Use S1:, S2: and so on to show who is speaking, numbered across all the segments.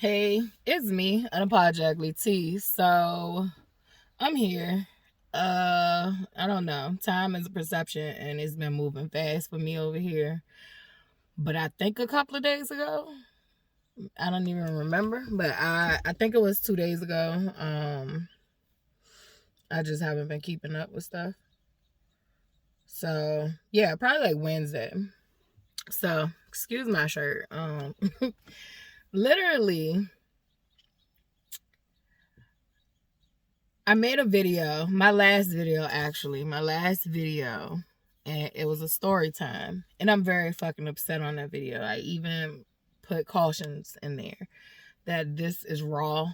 S1: Hey, it's me, Unapologetically T. So I'm here. I don't know. Time is a perception and it's been moving fast for me over here. But I think a couple of days ago, I don't even remember, but I think it was 2 days ago. I just haven't been keeping up with stuff. So yeah, probably like Wednesday. So excuse my shirt. Literally I made a video, my last video, and it was a story time. And I'm very fucking upset on that video. I even put cautions in there that this is raw,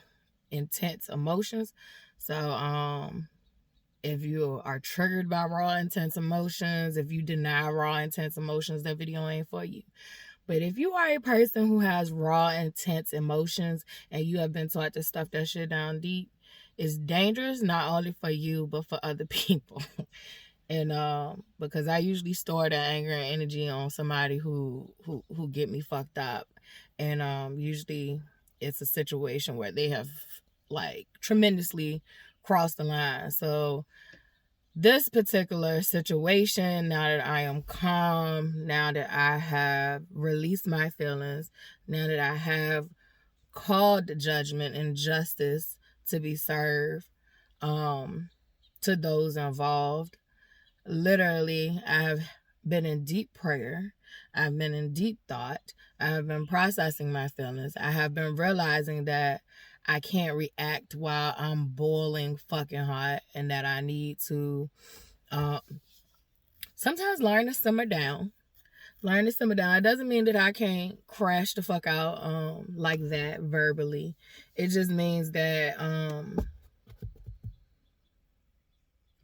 S1: intense emotions. So, if you are triggered by raw, intense emotions, if you deny raw, intense emotions, that video ain't for you. But if you are a person who has raw, intense emotions and you have been taught to stuff that shit down deep, it's dangerous not only for you but for other people. And because I usually store that anger and energy on somebody who get me fucked up, and usually it's a situation where they have like tremendously crossed the line. So this particular situation, now that I am calm, now that I have released my feelings, now that I have called judgment and justice to be served to those involved, literally, I have been in deep prayer. I've been in deep thought. I have been processing my feelings. I have been realizing that I can't react while I'm boiling fucking hot and that I need to uh, sometimes learn to simmer down. Learn to simmer down. It doesn't mean that I can't crash the fuck out like that verbally. It just means that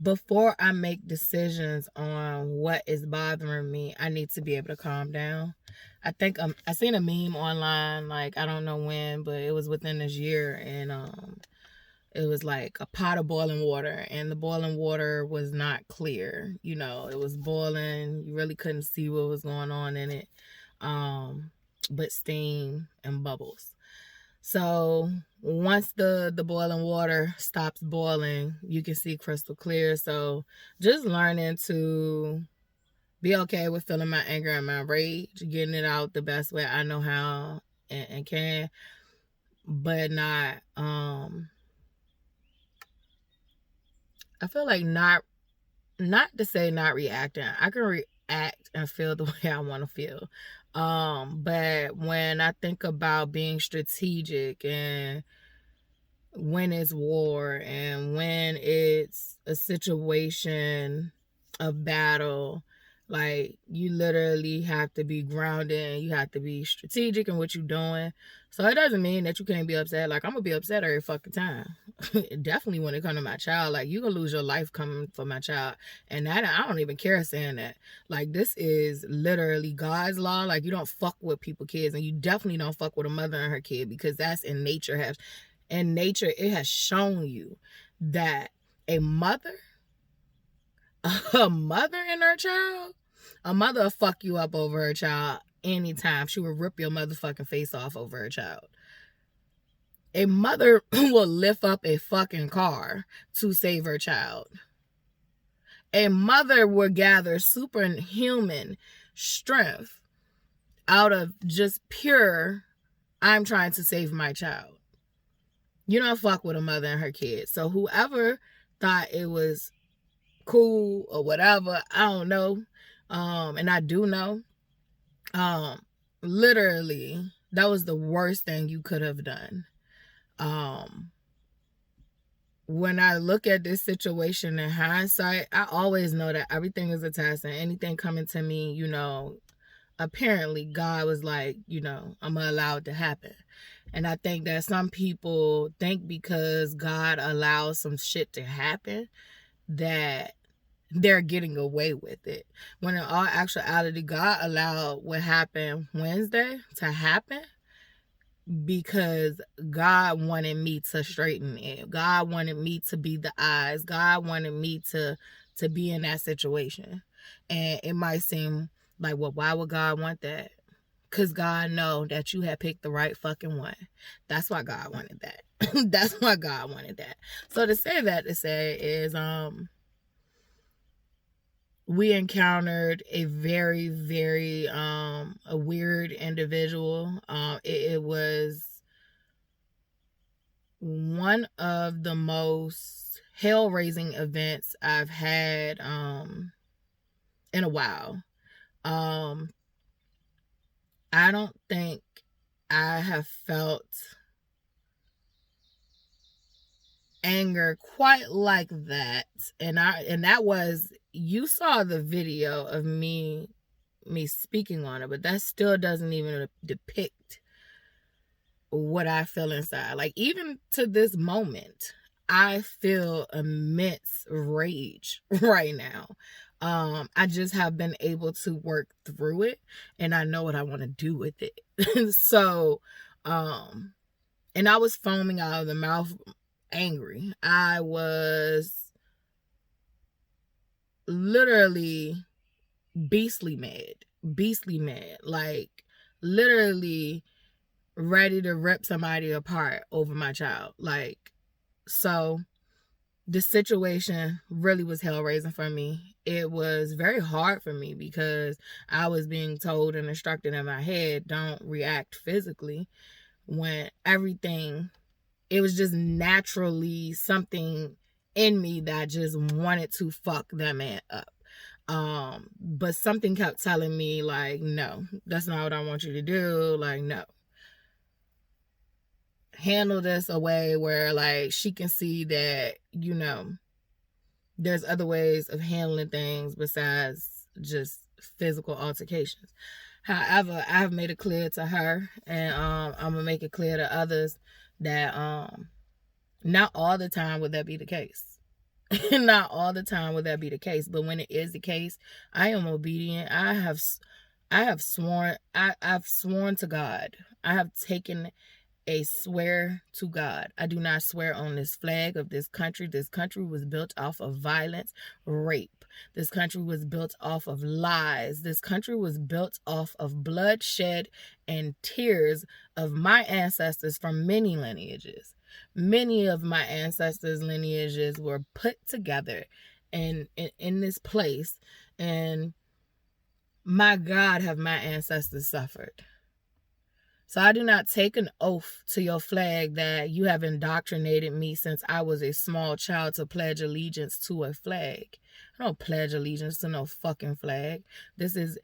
S1: before I make decisions on what is bothering me, I need to be able to calm down. I think I seen a meme online, like I don't know when, but it was within this year, and it was like a pot of boiling water, and the boiling water was not clear. You know, it was boiling. You really couldn't see what was going on in it, but steam and bubbles. So once the boiling water stops boiling, you can see crystal clear. So just learning to be okay with feeling my anger and my rage, getting it out the best way I know how and can, but not I feel like not to say not reacting. I can react and feel the way I want to feel. But when I think about being strategic and when it's war and when it's a situation of battle, like you literally have to be grounded and you have to be strategic in what you're doing. So it doesn't mean that you can't be upset. Like I'm gonna be upset every fucking time. Definitely when it comes to my child. Like you gonna lose your life coming for my child. And that I don't even care saying that. Like this is literally God's law. Like you don't fuck with people kids, and you definitely don't fuck with a mother and her kid, because that's in nature. In nature, it has shown you that a mother a mother and her child, a mother will fuck you up over her child anytime. She will rip your motherfucking face off over her child. A mother will lift up a fucking car to save her child. A mother will gather superhuman strength out of just pure, I'm trying to save my child. You don't fuck with a mother and her kids. So whoever thought it was cool or whatever, I don't know. And I do know. Literally, that was the worst thing you could have done. When I look at this situation in hindsight, I always know that everything is a test, and anything coming to me, you know, apparently God was like, you know, I'm gonna allow it to happen. And I think that some people think because God allows some shit to happen that they're getting away with it. When in all actuality, God allowed what happened Wednesday to happen because God wanted me to straighten it. God wanted me to be the eyes. God wanted me to be in that situation. And it might seem like, well, why would God want that? Because God know that you had picked the right fucking one. That's why God wanted that. That's why God wanted that. So to say that, to say is, we encountered a very, very, a weird individual. It was one of the most hell-raising events I've had, in a while. I don't think I have felt anger quite like that. And that was, you saw the video of me speaking on it, but that still doesn't even depict what I feel inside. Like, even to this moment, I feel immense rage right now. I just have been able to work through it, and I know what I want to do with it. So, and I was foaming out of the mouth, angry. I was literally beastly mad, like literally ready to rip somebody apart over my child. Like, so the situation really was hell-raising for me. It was very hard for me because I was being told and instructed in my head, don't react physically, when everything, it was just naturally something in me that just wanted to fuck that man up. But something kept telling me, like, no, that's not what I want you to do. Like, no. Handle this a way where, like, she can see that, you know, there's other ways of handling things besides just physical altercations. However, I've made it clear to her, and I'm gonna make it clear to others that not all the time would that be the case. Not all the time would that be the case, but when it is the case, I am obedient. I've sworn to God. I have taken a swear to God. I do not swear on this flag of this country. This country was built off of violence, rape. This country was built off of lies. This country was built off of bloodshed and tears of my ancestors from many lineages. Many of my ancestors' lineages were put together in this place, and my God, have my ancestors suffered. So I do not take an oath to your flag that you have indoctrinated me since I was a small child to pledge allegiance to a flag. I don't pledge allegiance to no fucking flag. This is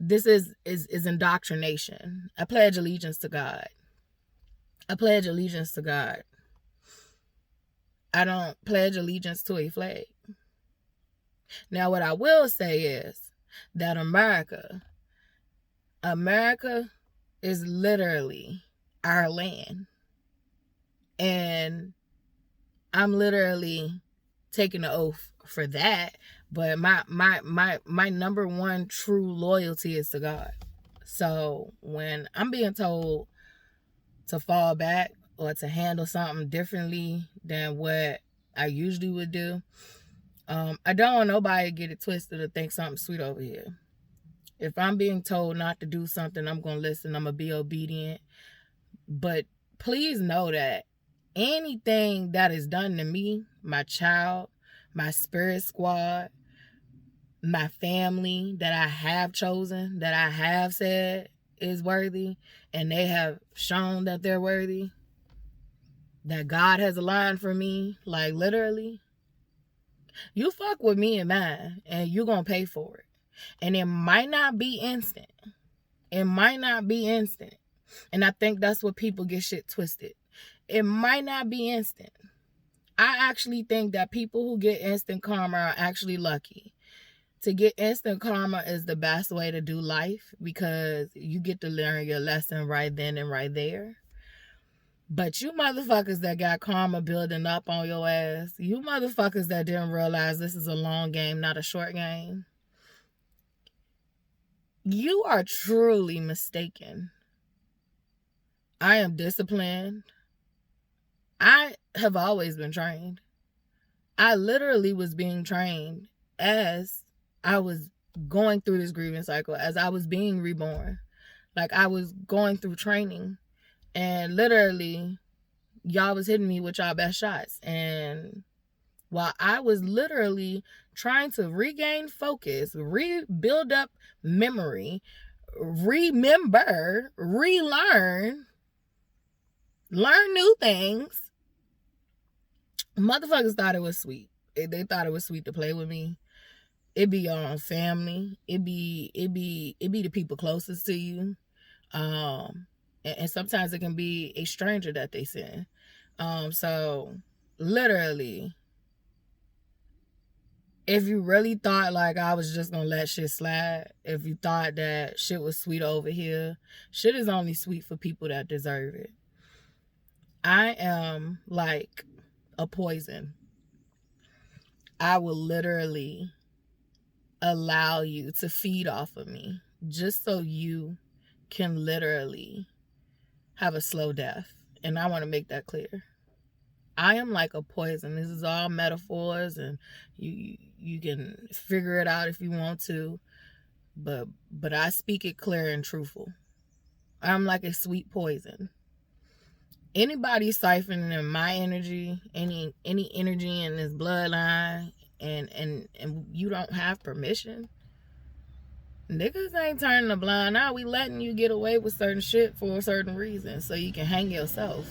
S1: this is indoctrination. I pledge allegiance to God. I pledge allegiance to God. I don't pledge allegiance to a flag. Now, what I will say is that America is literally our land. And I'm literally taking the oath for that. But my number one true loyalty is to God. So when I'm being told to fall back or to handle something differently than what I usually would do, I don't want nobody to get it twisted or think something sweet over here. If I'm being told not to do something, I'm going to listen. I'm going to be obedient. But please know that anything that is done to me, my child, my spirit squad, my family that I have chosen, that I have said is worthy, and they have shown that they're worthy, that God has aligned for me, like literally, you fuck with me and mine, and you're going to pay for it. And it might not be instant. It might not be instant. And I think that's what people get shit twisted. It might not be instant. I actually think that people who get instant karma are actually lucky. To get instant karma is the best way to do life because you get to learn your lesson right then and right there. But you motherfuckers that got karma building up on your ass, you motherfuckers that didn't realize this is a long game, not a short game, you are truly mistaken. I am disciplined. I have always been trained. I literally was being trained as I was going through this grieving cycle, as I was being reborn. Like, I was going through training, and literally y'all was hitting me with y'all best shots. And while I was literally trying to regain focus, rebuild up memory, remember, relearn, learn new things, motherfuckers thought it was sweet. They thought it was sweet to play with me. It be your own family. It be the people closest to you. And sometimes it can be a stranger that they send. So literally, if you really thought like I was just gonna let shit slide, if you thought that shit was sweet over here, shit is only sweet for people that deserve it. I am like a poison. I will literally allow you to feed off of me just so you can literally have a slow death. And I want to make that clear. I am like a poison. This is all metaphors, and you can figure it out if you want to, but I speak it clear and truthful. I'm like a sweet poison. Anybody siphoning my energy, any energy in this bloodline, and you don't have permission, niggas ain't turning a blind eye. We letting you get away with certain shit for a certain reason, so you can hang yourself.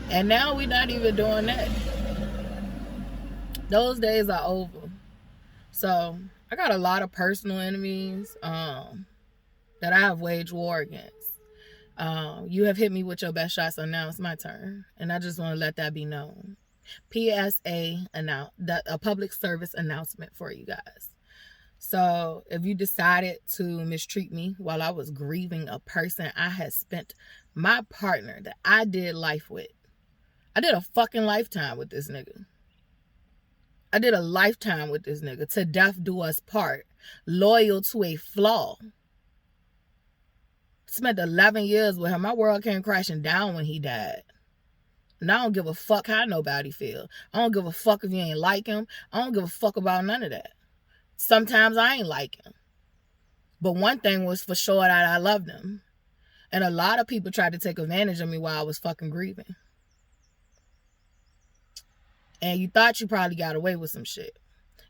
S1: And now we're not even doing that. Those days are over. So I got a lot of personal enemies that I have waged war against. You have hit me with your best shot, so now it's my turn. And I just want to let that be known. PSA, a public service announcement for you guys. So if you decided to mistreat me while I was grieving a person I had spent, my partner that I did life with, I did a fucking lifetime with this nigga. I did a lifetime with this nigga. To death do us part. Loyal to a flaw. Spent 11 years with him. My world came crashing down when he died. And I don't give a fuck how nobody feel. I don't give a fuck if you ain't like him. I don't give a fuck about none of that. Sometimes I ain't like him. But one thing was for sure, that I loved him. And a lot of people tried to take advantage of me while I was fucking grieving. And you thought you probably got away with some shit.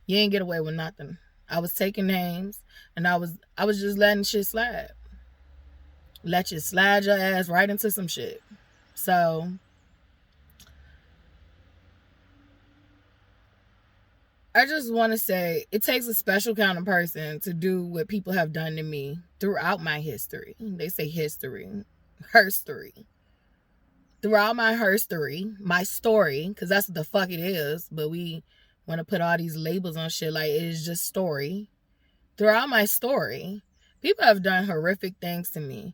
S1: You ain't get away with nothing. I was taking names, and I was just letting shit slide. Let you slide your ass right into some shit. So I just want to say, it takes a special kind of person to do what people have done to me throughout my history. They say history. Herstory. Throughout my herstory, my story, because that's what the fuck it is, but we want to put all these labels on shit like it is just story. Throughout my story, people have done horrific things to me,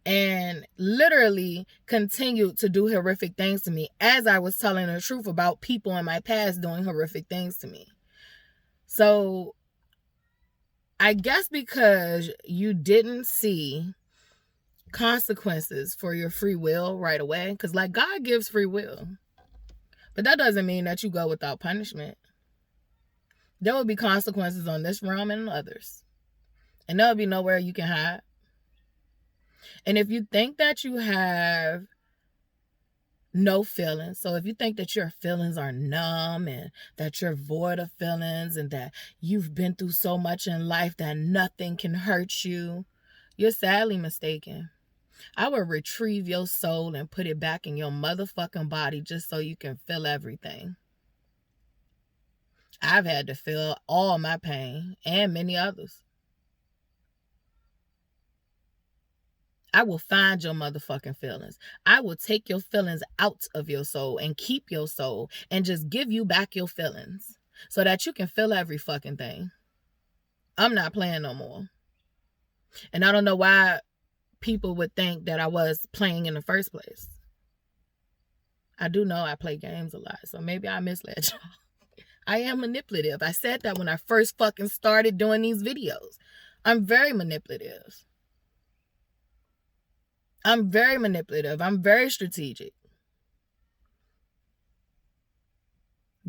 S1: and literally continued to do horrific things to me as I was telling the truth about people in my past doing horrific things to me. So I guess because you didn't see consequences for your free will right away, because like God gives free will, but that doesn't mean that you go without punishment. There will be consequences on this realm and others, and there will be nowhere you can hide. And if you think that you have no feelings, so if you think that your feelings are numb and that you're void of feelings and that you've been through so much in life that nothing can hurt you, you're sadly mistaken. I will retrieve your soul and put it back in your motherfucking body just so you can feel everything. I've had to feel all my pain and many others. I will find your motherfucking feelings. I will take your feelings out of your soul and keep your soul and just give you back your feelings so that you can feel every fucking thing. I'm not playing no more. And I don't know why people would think that I was playing in the first place. I do know I play games a lot, so maybe I misled y'all. I am manipulative. I said that when I first fucking started doing these videos. I'm very manipulative. I'm very manipulative. I'm very strategic.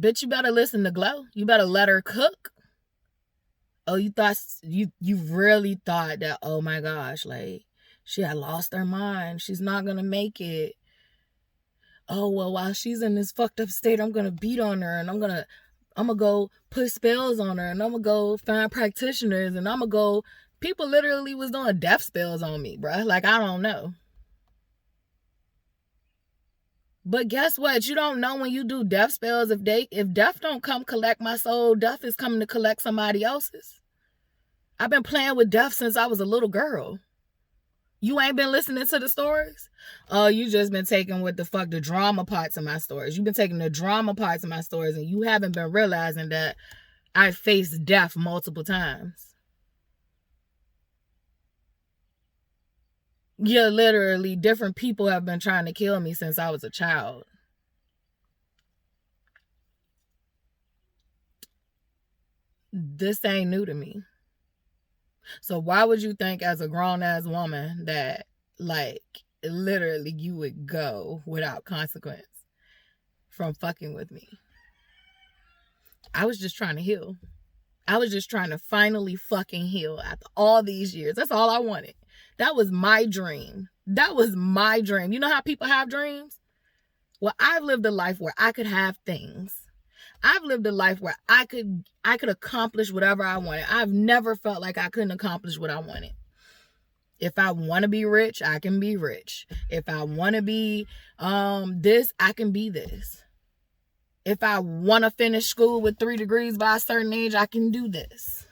S1: Bitch, you better listen to Glow. You better let her cook. Oh, you really thought that, oh my gosh, like, she had lost her mind. She's not gonna make it. Oh, well, while she's in this fucked up state, I'm gonna beat on her, and I'm gonna go put spells on her, and I'm gonna go find practitioners, and I'm gonna go. People literally was doing death spells on me, bruh. Like, I don't know. But guess what? You don't know when you do death spells, if death don't come collect my soul, death is coming to collect somebody else's. I've been playing with death since I was a little girl. You ain't been listening to the stories? Oh, you just been taking the drama parts of my stories. You've been taking the drama parts of my stories, and you haven't been realizing that I faced death multiple times. Yeah, literally, different people have been trying to kill me since I was a child. This ain't new to me. So why would you think, as a grown-ass woman, that, like, literally you would go without consequence from fucking with me? I was just trying to heal. I was just trying to finally fucking heal after all these years. That's all I wanted. That was my dream. That was my dream. You know how people have dreams? Well, I've lived a life where I could have things. I've lived a life where I could accomplish whatever I wanted. I've never felt like I couldn't accomplish what I wanted. If I want to be rich, I can be rich. If I want to be this, I can be this. If I want to finish school with 3 degrees by a certain age, I can do this.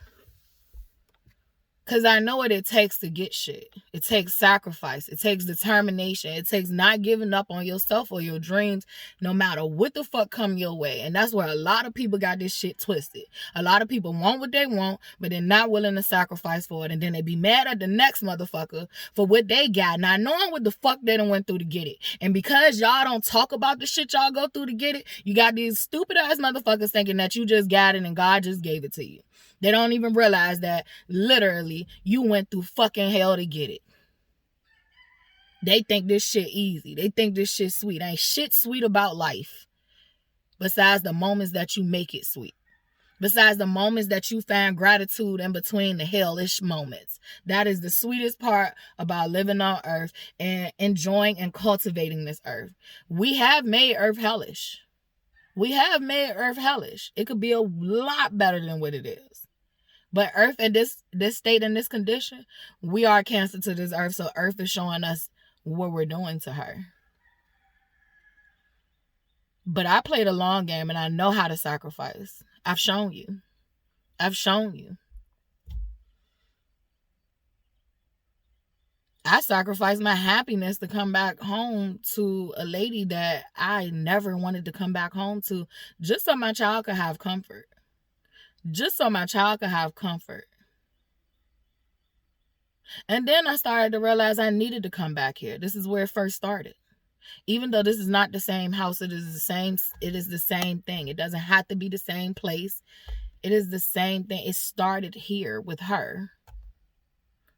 S1: Because I know what it takes to get shit. It takes sacrifice. It takes determination. It takes not giving up on yourself or your dreams, no matter what the fuck come your way. And that's where a lot of people got this shit twisted. A lot of people want what they want, but they're not willing to sacrifice for it. And then they be mad at the next motherfucker for what they got, not knowing what the fuck they done went through to get it. And because y'all don't talk about the shit y'all go through to get it, you got these stupid ass motherfuckers thinking that you just got it and God just gave it to you. They don't even realize that literally you went through fucking hell to get it. They think this shit easy. They think this shit sweet. Ain't shit sweet about life besides the moments that you make it sweet. Besides the moments that you find gratitude in between the hellish moments. That is the sweetest part about living on earth and enjoying and cultivating this earth. We have made earth hellish. We have made earth hellish. It could be a lot better than what it is. But earth in this state and this condition, we are cancer to this earth. So earth is showing us what we're doing to her. But I played a long game and I know how to sacrifice. I've shown you. I've shown you. I sacrificed my happiness to come back home to a lady that I never wanted to come back home to, just so my child could have comfort. Just so my child could have comfort. And then I started to realize I needed to come back here. This is where it first started. Even though this is not the same house, it is the same thing. It doesn't have to be the same place. It is the same thing. It started here with her.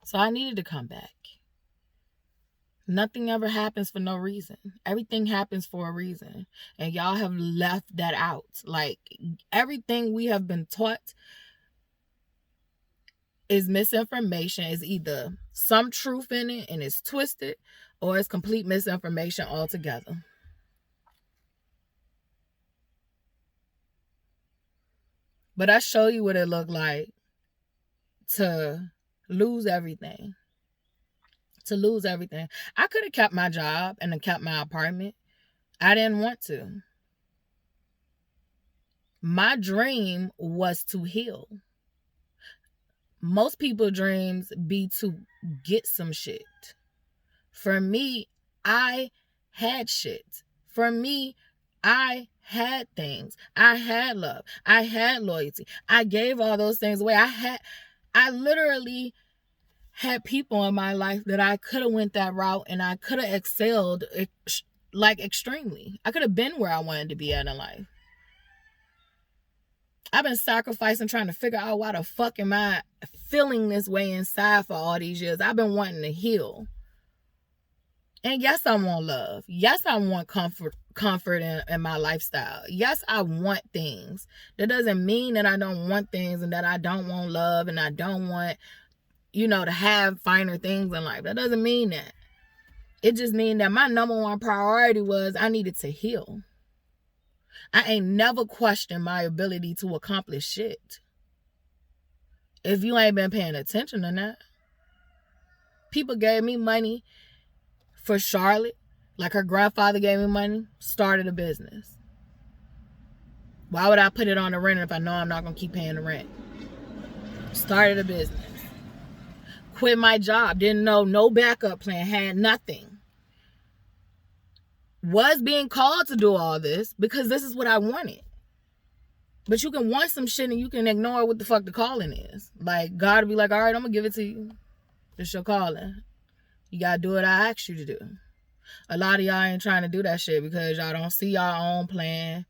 S1: So I needed to come back. Nothing ever happens for no reason. Everything happens for a reason. And y'all have left that out. Like, everything we have been taught is misinformation. Is either some truth in it and it's twisted, or it's complete misinformation altogether. But I show you what it looked like to lose everything. To lose everything. I could have kept my job and kept my apartment. I didn't want to. My dream was to heal. Most people's dreams be to get some shit. For me, I had shit. For me, I had things. I had love. I had loyalty. I gave all those things away. I literally had people in my life that I could have went that route and I could have excelled like extremely. I could have been where I wanted to be at in life. I've been sacrificing, trying to figure out why the fuck am I feeling this way inside for all these years. I've been wanting to heal. And yes, I want love. Yes, I want comfort in my lifestyle. Yes, I want things. That doesn't mean that I don't want things and that I don't want love and I don't want, to have finer things in life. That doesn't mean that. It just means that my number one priority was I needed to heal. I ain't never questioned my ability to accomplish shit. If you ain't been paying attention to that. People gave me money for Charlotte. Like her grandfather gave me money, started a business. Why would I put it on the rent if I know I'm not going to keep paying the rent? Started a business. Quit my job. Didn't know no backup plan. Had nothing. Was being called to do all this because this is what I wanted. But you can want some shit and you can ignore what the fuck the calling is. Like, God will be like, all right, I'm going to give it to you. It's your calling. You got to do what I asked you to do. A lot of y'all ain't trying to do that shit because y'all don't see y'all own plan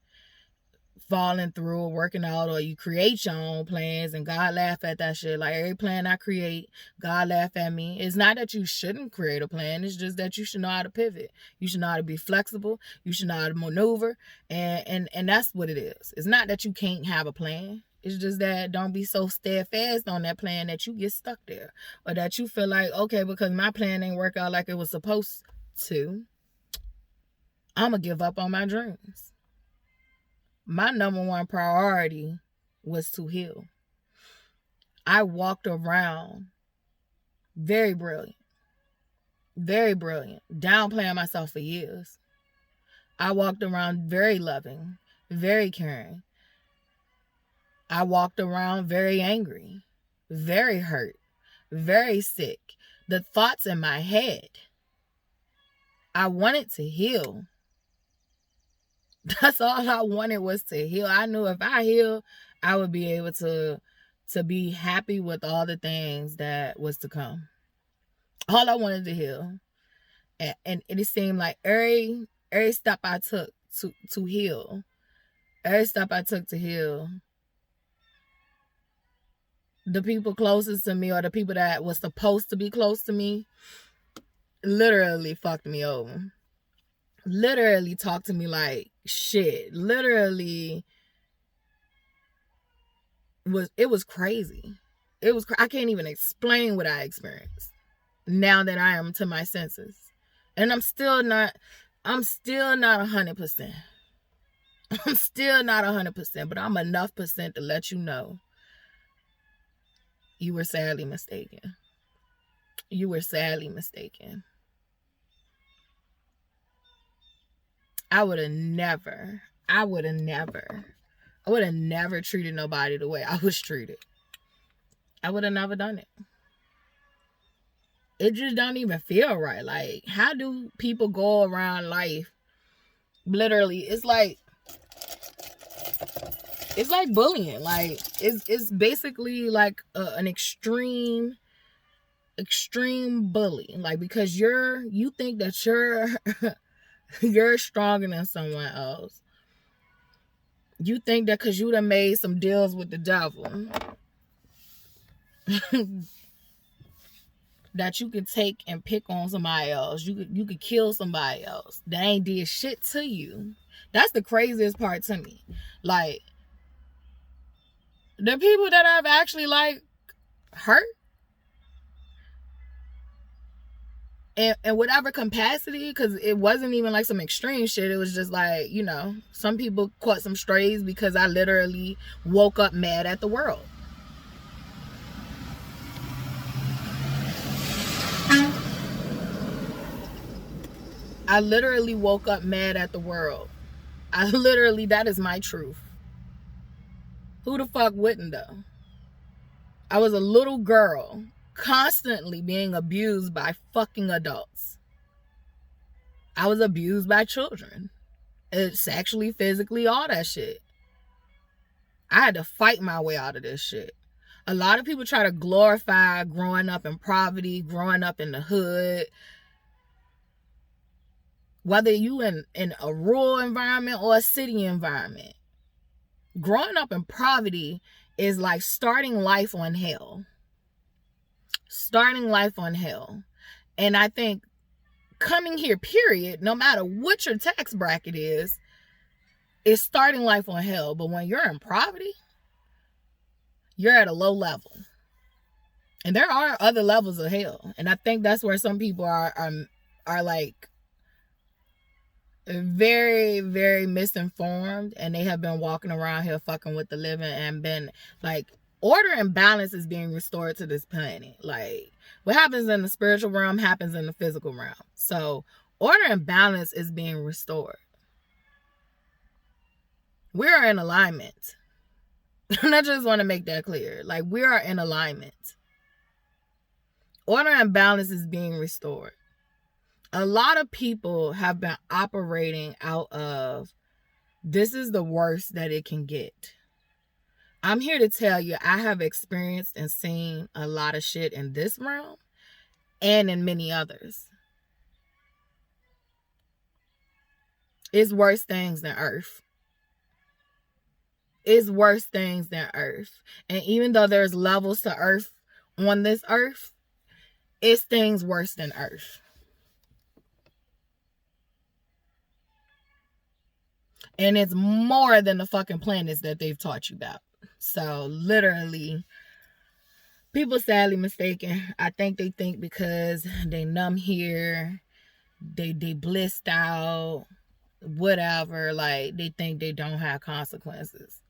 S1: falling through or working out, or you create your own plans and God laugh at that shit. Like every plan I create, God laugh at me. It's not that you shouldn't create a plan. It's just that you should know how to pivot. You should know how to be flexible. You should know how to maneuver. And that's what it is. It's not that you can't have a plan. It's just that don't be so steadfast on that plan that you get stuck there. Or that you feel like, okay, because my plan ain't work out like it was supposed to, I'm going to give up on my dreams. My number one priority was to heal. I walked around very brilliant, downplaying myself for years. I walked around very loving, very caring. I walked around very angry, very hurt, very sick. The thoughts in my head. I wanted to heal. That's all I wanted was to heal. I knew if I heal, I would be able to be happy with all the things that was to come. All I wanted to heal. And it seemed like every step I took to heal, the people closest to me or the people that was supposed to be close to me literally fucked me over. Literally talked to me like shit. Literally it was crazy. I can't even explain what I experienced now that I am to my senses. And I'm still not 100%. I'm still not 100%, but I'm enough percent to let you know you were sadly mistaken. You were sadly mistaken. I would have never treated nobody the way I was treated. I would have never done it. It just don't even feel right. Like, how do people go around life? Literally, it's like bullying. Like, it's basically like an extreme bully. Like, because you think that you're stronger than someone else. You think that because you done made some deals with the devil that you could take and pick on somebody else. You could kill somebody else that ain't did shit to you. That's the craziest part to me. Like, the people that I've actually like hurt in whatever capacity, because it wasn't even like some extreme shit. It was just like, some people caught some strays because I literally woke up mad at the world. I literally woke up mad at the world. That is my truth. Who the fuck wouldn't though? I was a little girl constantly being abused by fucking adults. I was abused by children. Sexually, physically, all that shit. I had to fight my way out of this shit. A lot of people try to glorify growing up in poverty, growing up in the hood. Whether you in a rural environment or a city environment. Growing up in poverty is like starting life on hell. And I think coming here, period, no matter what your tax bracket is starting life on hell. But when you're in poverty, you're at a low level. And there are other levels of hell. And I think that's where some people are like very, very misinformed, and they have been walking around here fucking with the living and been like, order and balance is being restored to this planet. Like, what happens in the spiritual realm happens in the physical realm. So order and balance is being restored. We are in alignment. And I just want to make that clear. Like, we are in alignment. Order and balance is being restored. A lot of people have been operating out of, this is the worst that it can get. I'm here to tell you, I have experienced and seen a lot of shit in this realm and in many others. It's worse things than earth. It's worse things than earth. And even though there's levels to earth on this earth, it's things worse than earth. And it's more than the fucking planets that they've taught you about. So literally, people sadly mistaken. I think they think because they numb here, they blissed out, whatever, like they think they don't have consequences.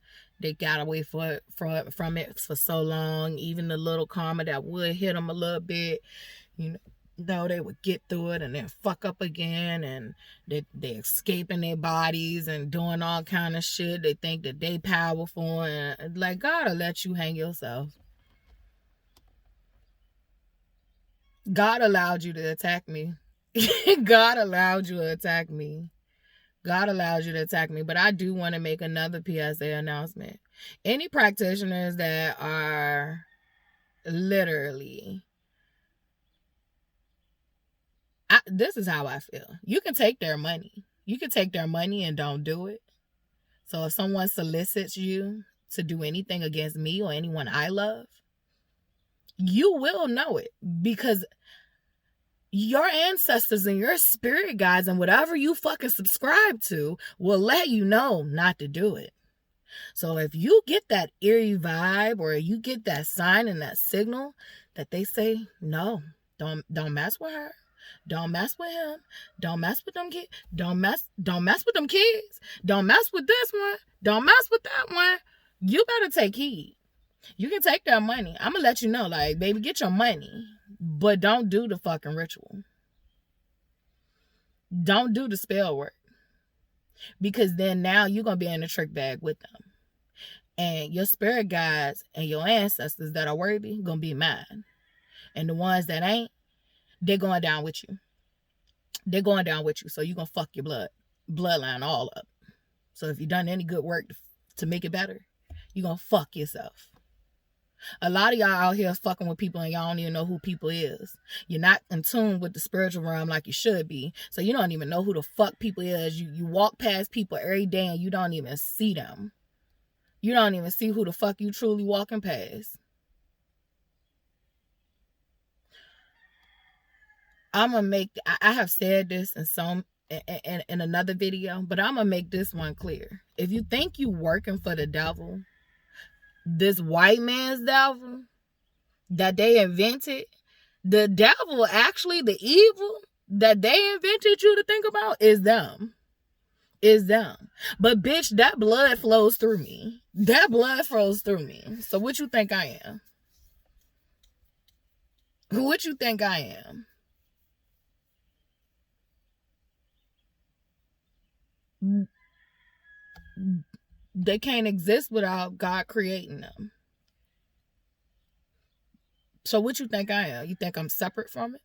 S1: They got away from it for so long. Even the little karma that would hit them a little bit, you know, they would get through it and then fuck up again, and they escaping their bodies and doing all kind of shit. They think that they powerful, and like, God will let you hang yourself. God allowed you to attack me. God allowed you to attack me. God allows you to attack me. But I do want to make another PSA announcement. Any practitioners that are literally, this is how I feel. You can take their money. You can take their money and don't do it. So if someone solicits you to do anything against me or anyone I love, you will know it, because your ancestors and your spirit guides and whatever you fucking subscribe to will let you know not to do it. So if you get that eerie vibe, or you get that sign and that signal that they say, no, don't mess with her, don't mess with him, don't mess with them kids, don't mess with them kids, don't mess with this one, don't mess with that one, you better take heed. You can take their money. I'm gonna let you know, like, baby, get your money, but don't do the fucking ritual. Don't do the spell work, because then now you're gonna be in a trick bag with them, and your spirit guides and your ancestors that are worthy gonna be mine, and the ones that ain't, they're going down with you. They're going down with you, so you're gonna fuck your bloodline all up. So if you've done any good work to make it better, you're gonna fuck yourself. A lot of y'all out here fucking with people and y'all don't even know who people is. You're not in tune with the spiritual realm like you should be. So you don't even know who the fuck people is. You walk past people every day and you don't even see them. You don't even see who the fuck you truly walking past. I'm gonna make, I have said this in another video, but I'm gonna make this one clear. If you think you working for the devil, this white man's devil that they invented, the devil, actually the evil that they invented you to think about, is them. Is them. But bitch, that blood flows through me. That blood flows through me. So what you think I am? What you think I am? They can't exist without God creating them. So what you think I am? You think I'm separate from it?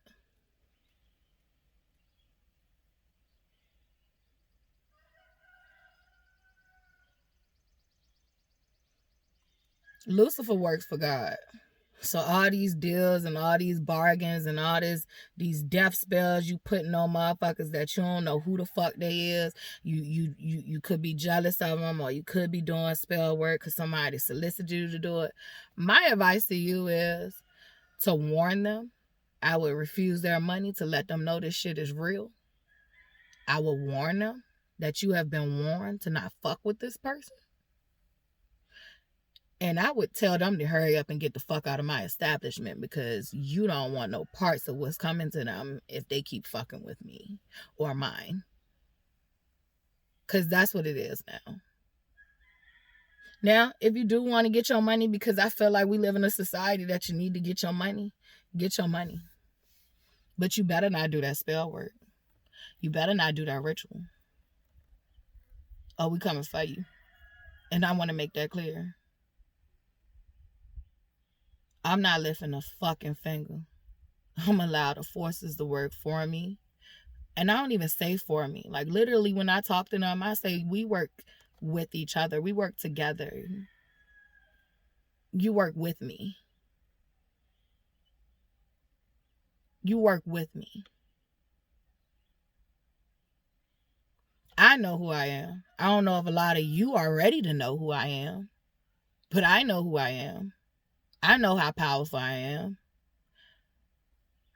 S1: Lucifer works for God. So all these deals and all these bargains and all these death spells you putting on motherfuckers that you don't know who the fuck they is. You could be jealous of them, or you could be doing spell work because somebody solicited you to do it. My advice to you is to warn them. I would refuse their money to let them know this shit is real. I would warn them that you have been warned to not fuck with this person. And I would tell them to hurry up and get the fuck out of my establishment, because you don't want no parts of what's coming to them if they keep fucking with me or mine. Because that's what it is now. Now, if you do want to get your money, because I feel like we live in a society that you need to get your money, get your money. But you better not do that spell work. You better not do that ritual. Oh, we coming for you. And I want to make that clear. I'm not lifting a fucking finger. I'm allowed the forces to work for me. And I don't even say for me. Like, literally, when I talk to them, I say we work with each other. We work together. You work with me. You work with me. I know who I am. I don't know if a lot of you are ready to know who I am, but I know who I am. I know how powerful I am.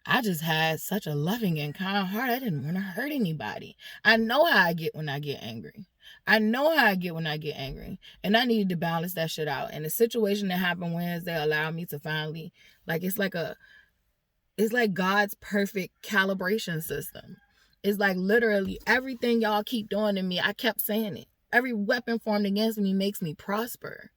S1: I just had such a loving and kind heart. I didn't want to hurt anybody. I know how I get when I get angry. I know how I get when I get angry. And I needed to balance that shit out. And the situation that happened Wednesday allowed me to finally, like, it's like God's perfect calibration system. It's like literally everything y'all keep doing to me, I kept saying it. Every weapon formed against me makes me prosper.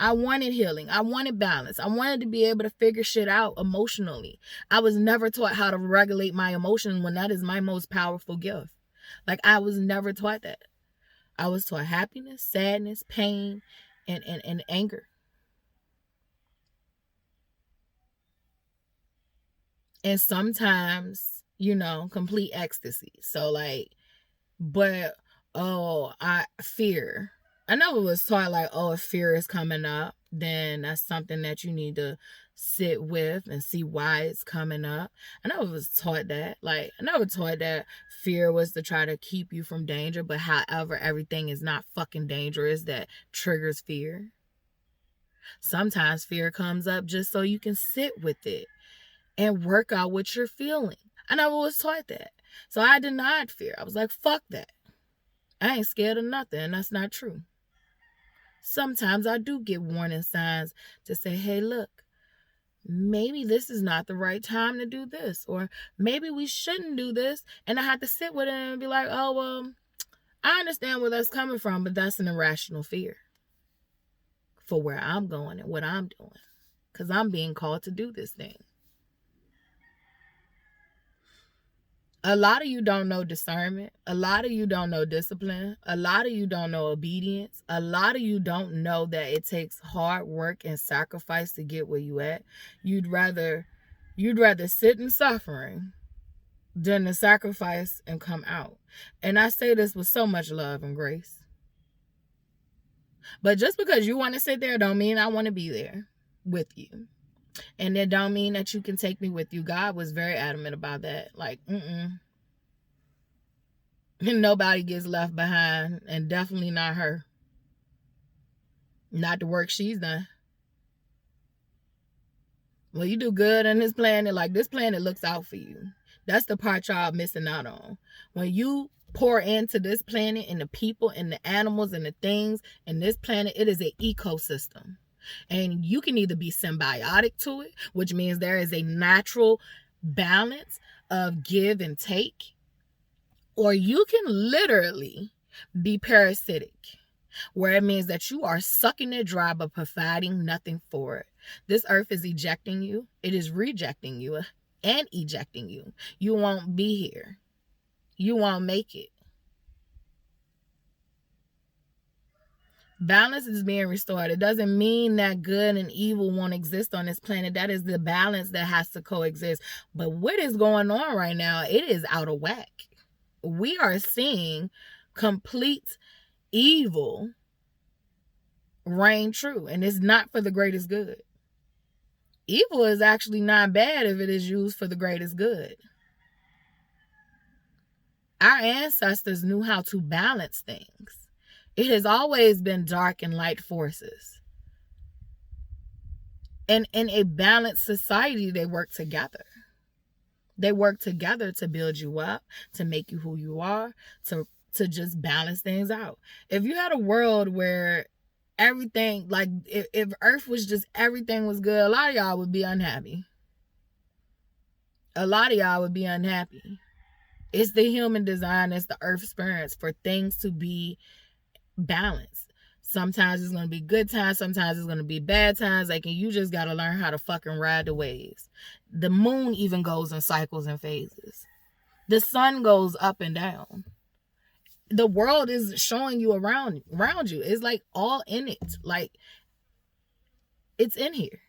S1: I wanted healing. I wanted balance. I wanted to be able to figure shit out emotionally. I was never taught how to regulate my emotions when that is my most powerful gift. Like, I was never taught that. I was taught happiness, sadness, pain, and anger. And sometimes, complete ecstasy. So like, but, fear. I never was taught like, if fear is coming up, then that's something that you need to sit with and see why it's coming up. I never was taught that. Like, I never taught that fear was to try to keep you from danger, but however, everything is not fucking dangerous that triggers fear. Sometimes fear comes up just so you can sit with it and work out what you're feeling. I never was taught that. So I denied fear. I was like, fuck that. I ain't scared of nothing, and that's not true. Sometimes I do get warning signs to say, hey, look, maybe this is not the right time to do this, or maybe we shouldn't do this. And I have to sit with it and be like, oh, well, I understand where that's coming from, but that's an irrational fear for where I'm going and what I'm doing, because I'm being called to do this thing. A lot of you don't know discernment. A lot of you don't know discipline. A lot of you don't know obedience. A lot of you don't know that it takes hard work and sacrifice to get where you at. You'd rather sit in suffering than to sacrifice and come out. And I say this with so much love and grace. But just because you want to sit there don't mean I want to be there with you. And it don't mean that you can take me with you. God was very adamant about that. Like, nobody gets left behind, and definitely not her. Not the work she's done. Well, you do good on this planet. Like, this planet looks out for you. That's the part y'all missing out on. When you pour into this planet and the people and the animals and the things in this planet, it is an ecosystem. And you can either be symbiotic to it, which means there is a natural balance of give and take, or you can literally be parasitic, where it means that you are sucking it dry but providing nothing for it. This earth is ejecting you. It is rejecting you and ejecting you. You won't be here. You won't make it. Balance is being restored. It doesn't mean that good and evil won't exist on this planet. That is the balance that has to coexist. But what is going on right now, it is out of whack. We are seeing complete evil reign true, and it's not for the greatest good. Evil is actually not bad if it is used for the greatest good. Our ancestors knew how to balance things. It has always been dark and light forces. And in a balanced society, they work together. They work together to build you up, to make you who you are, to just balance things out. If you had a world where everything, like if Earth was just, everything was good, a lot of y'all would be unhappy. A lot of y'all would be unhappy. It's the human design, it's the Earth experience for things to be balanced. Sometimes it's going to be good times, sometimes it's going to be bad times. Like, and you just got to learn how to fucking ride the waves. The moon even goes in cycles and phases. The sun goes up and down. The world is showing you around you. It's like all in it. Like, it's in here.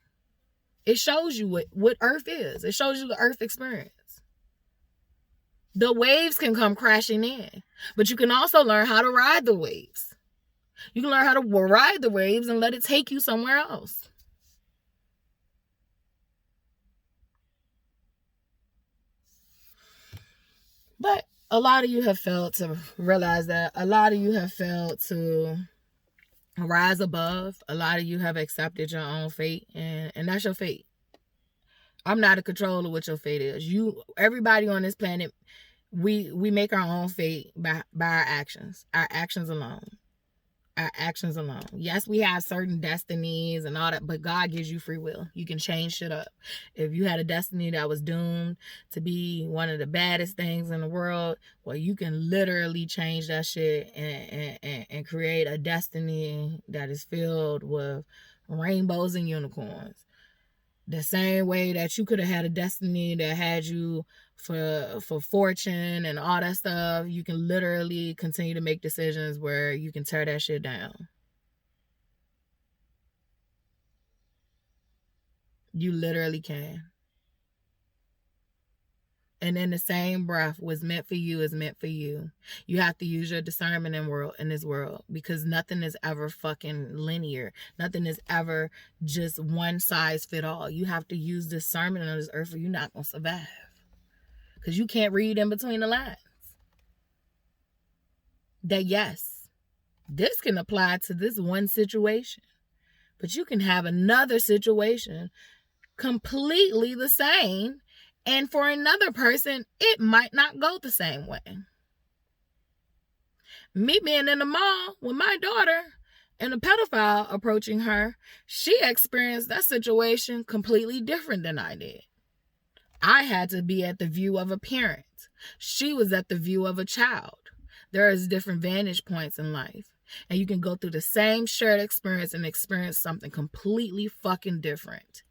S1: It shows you what Earth is. It shows you the Earth experience. The waves can come crashing in, but you can also learn how to ride the waves. You can learn how to ride the waves and let it take you somewhere else. But a lot of you have failed to realize that. A lot of you have failed to rise above. A lot of you have accepted your own fate, and that's your fate. I'm not a controller of what your fate is. Everybody on this planet, we make our own fate by our actions. Our actions alone. Our actions alone. Yes, we have certain destinies and all that, but God gives you free will. You can change shit up. If you had a destiny that was doomed to be one of the baddest things in the world, well, you can literally change that shit and create a destiny that is filled with rainbows and unicorns. The same way that you could have had a destiny that had you for fortune and all that stuff, you can literally continue to make decisions where you can tear that shit down. You literally can. And in the same breath, what's meant for you is meant for you. You have to use your discernment in this world, because nothing is ever fucking linear. Nothing is ever just one size fit all. You have to use discernment on this earth or you're not going to survive. Because you can't read in between the lines. That yes, this can apply to this one situation. But you can have another situation completely the same, and for another person, it might not go the same way. Me being in the mall with my daughter and a pedophile approaching her, she experienced that situation completely different than I did. I had to be at the view of a parent. She was at the view of a child. There is different vantage points in life. And you can go through the same shared experience and experience something completely fucking different.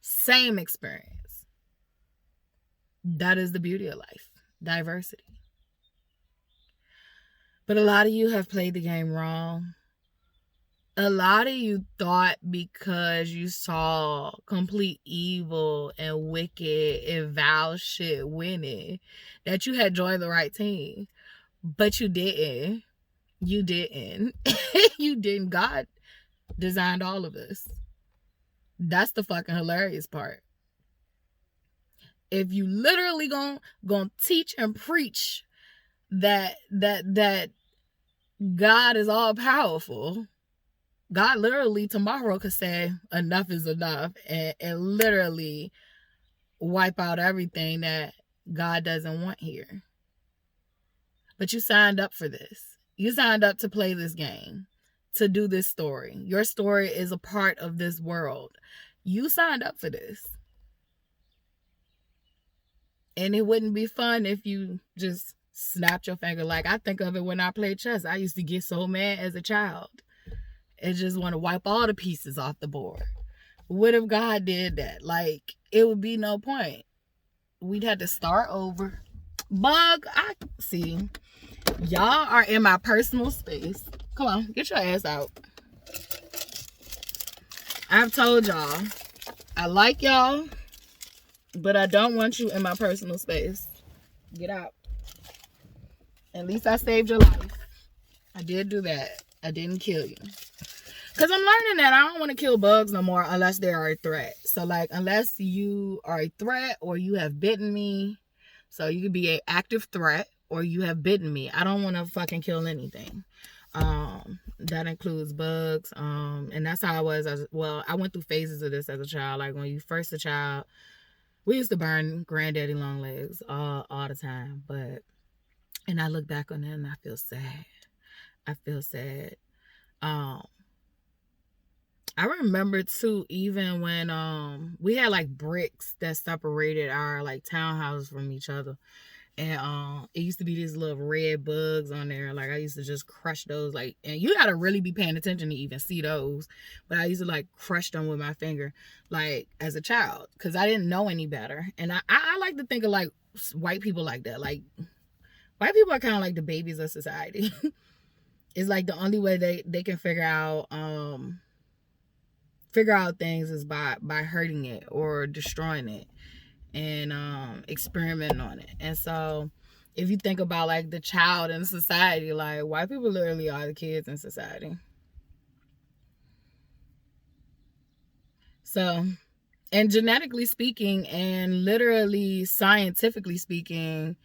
S1: Same experience. That is the beauty of life. Diversity. But a lot of you have played the game wrong. A lot of you thought because you saw complete evil and wicked and vile shit winning that you had joined the right team. But you didn't. You didn't. You didn't. God designed all of us. That's the fucking hilarious part. If you literally gonna teach and preach that God is all powerful, God literally tomorrow could say enough is enough and literally wipe out everything that God doesn't want here. But you signed up for this. You signed up to play this game, to do this story. Your story is a part of this world. You signed up for this. And it wouldn't be fun if you just snapped your finger. Like, I think of it when I played chess. I used to get so mad as a child and just want to wipe all the pieces off the board. What if God did that? Like, it would be no point. We'd have to start over. Bug, I see. Y'all are in my personal space. Come on, get your ass out. I've told y'all, I like y'all, but I don't want you in my personal space. Get out. At least I saved your life. I did do that. I didn't kill you. Because I'm learning that I don't want to kill bugs no more unless they are a threat. So, like, unless you are a threat or you have bitten me. So, you could be an active threat or you have bitten me. I don't want to fucking kill anything. That includes bugs. And that's how I was. I went through phases of this as a child. Like, when you first a child, We used to burn Granddaddy long legs all the time, and I look back on that and I feel sad. I feel sad. I remember too, even when we had like bricks that separated our like townhouses from each other. And it used to be these little red bugs on there. Like I used to just crush those. Like, and you gotta really be paying attention to even see those. But I used to like crush them with my finger, like as a child, because I didn't know any better. And I like to think of like white people like that. Like white people are kind of like the babies of society. It's like the only way they can figure out things is by hurting it or destroying it and experimenting on it. And so if you think about like the child in society, like white people literally are the kids in society. So, and genetically speaking and literally scientifically speaking,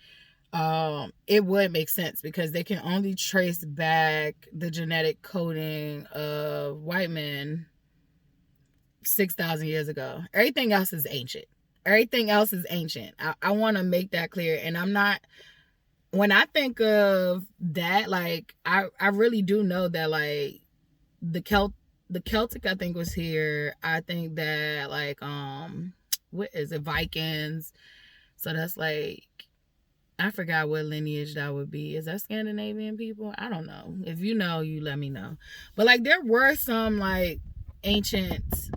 S1: it would make sense because they can only trace back the genetic coding of white men 6,000 years ago. Everything else is ancient. Everything else is ancient. I want to make that clear. And I'm not, when I think of that, like, I really do know that, like, the Celtic, I think, was here. I think that, like, what is it, Vikings. So that's, like, I forgot what lineage that would be. Is that Scandinavian people? I don't know. If you know, you let me know. But, like, there were some, like, ancient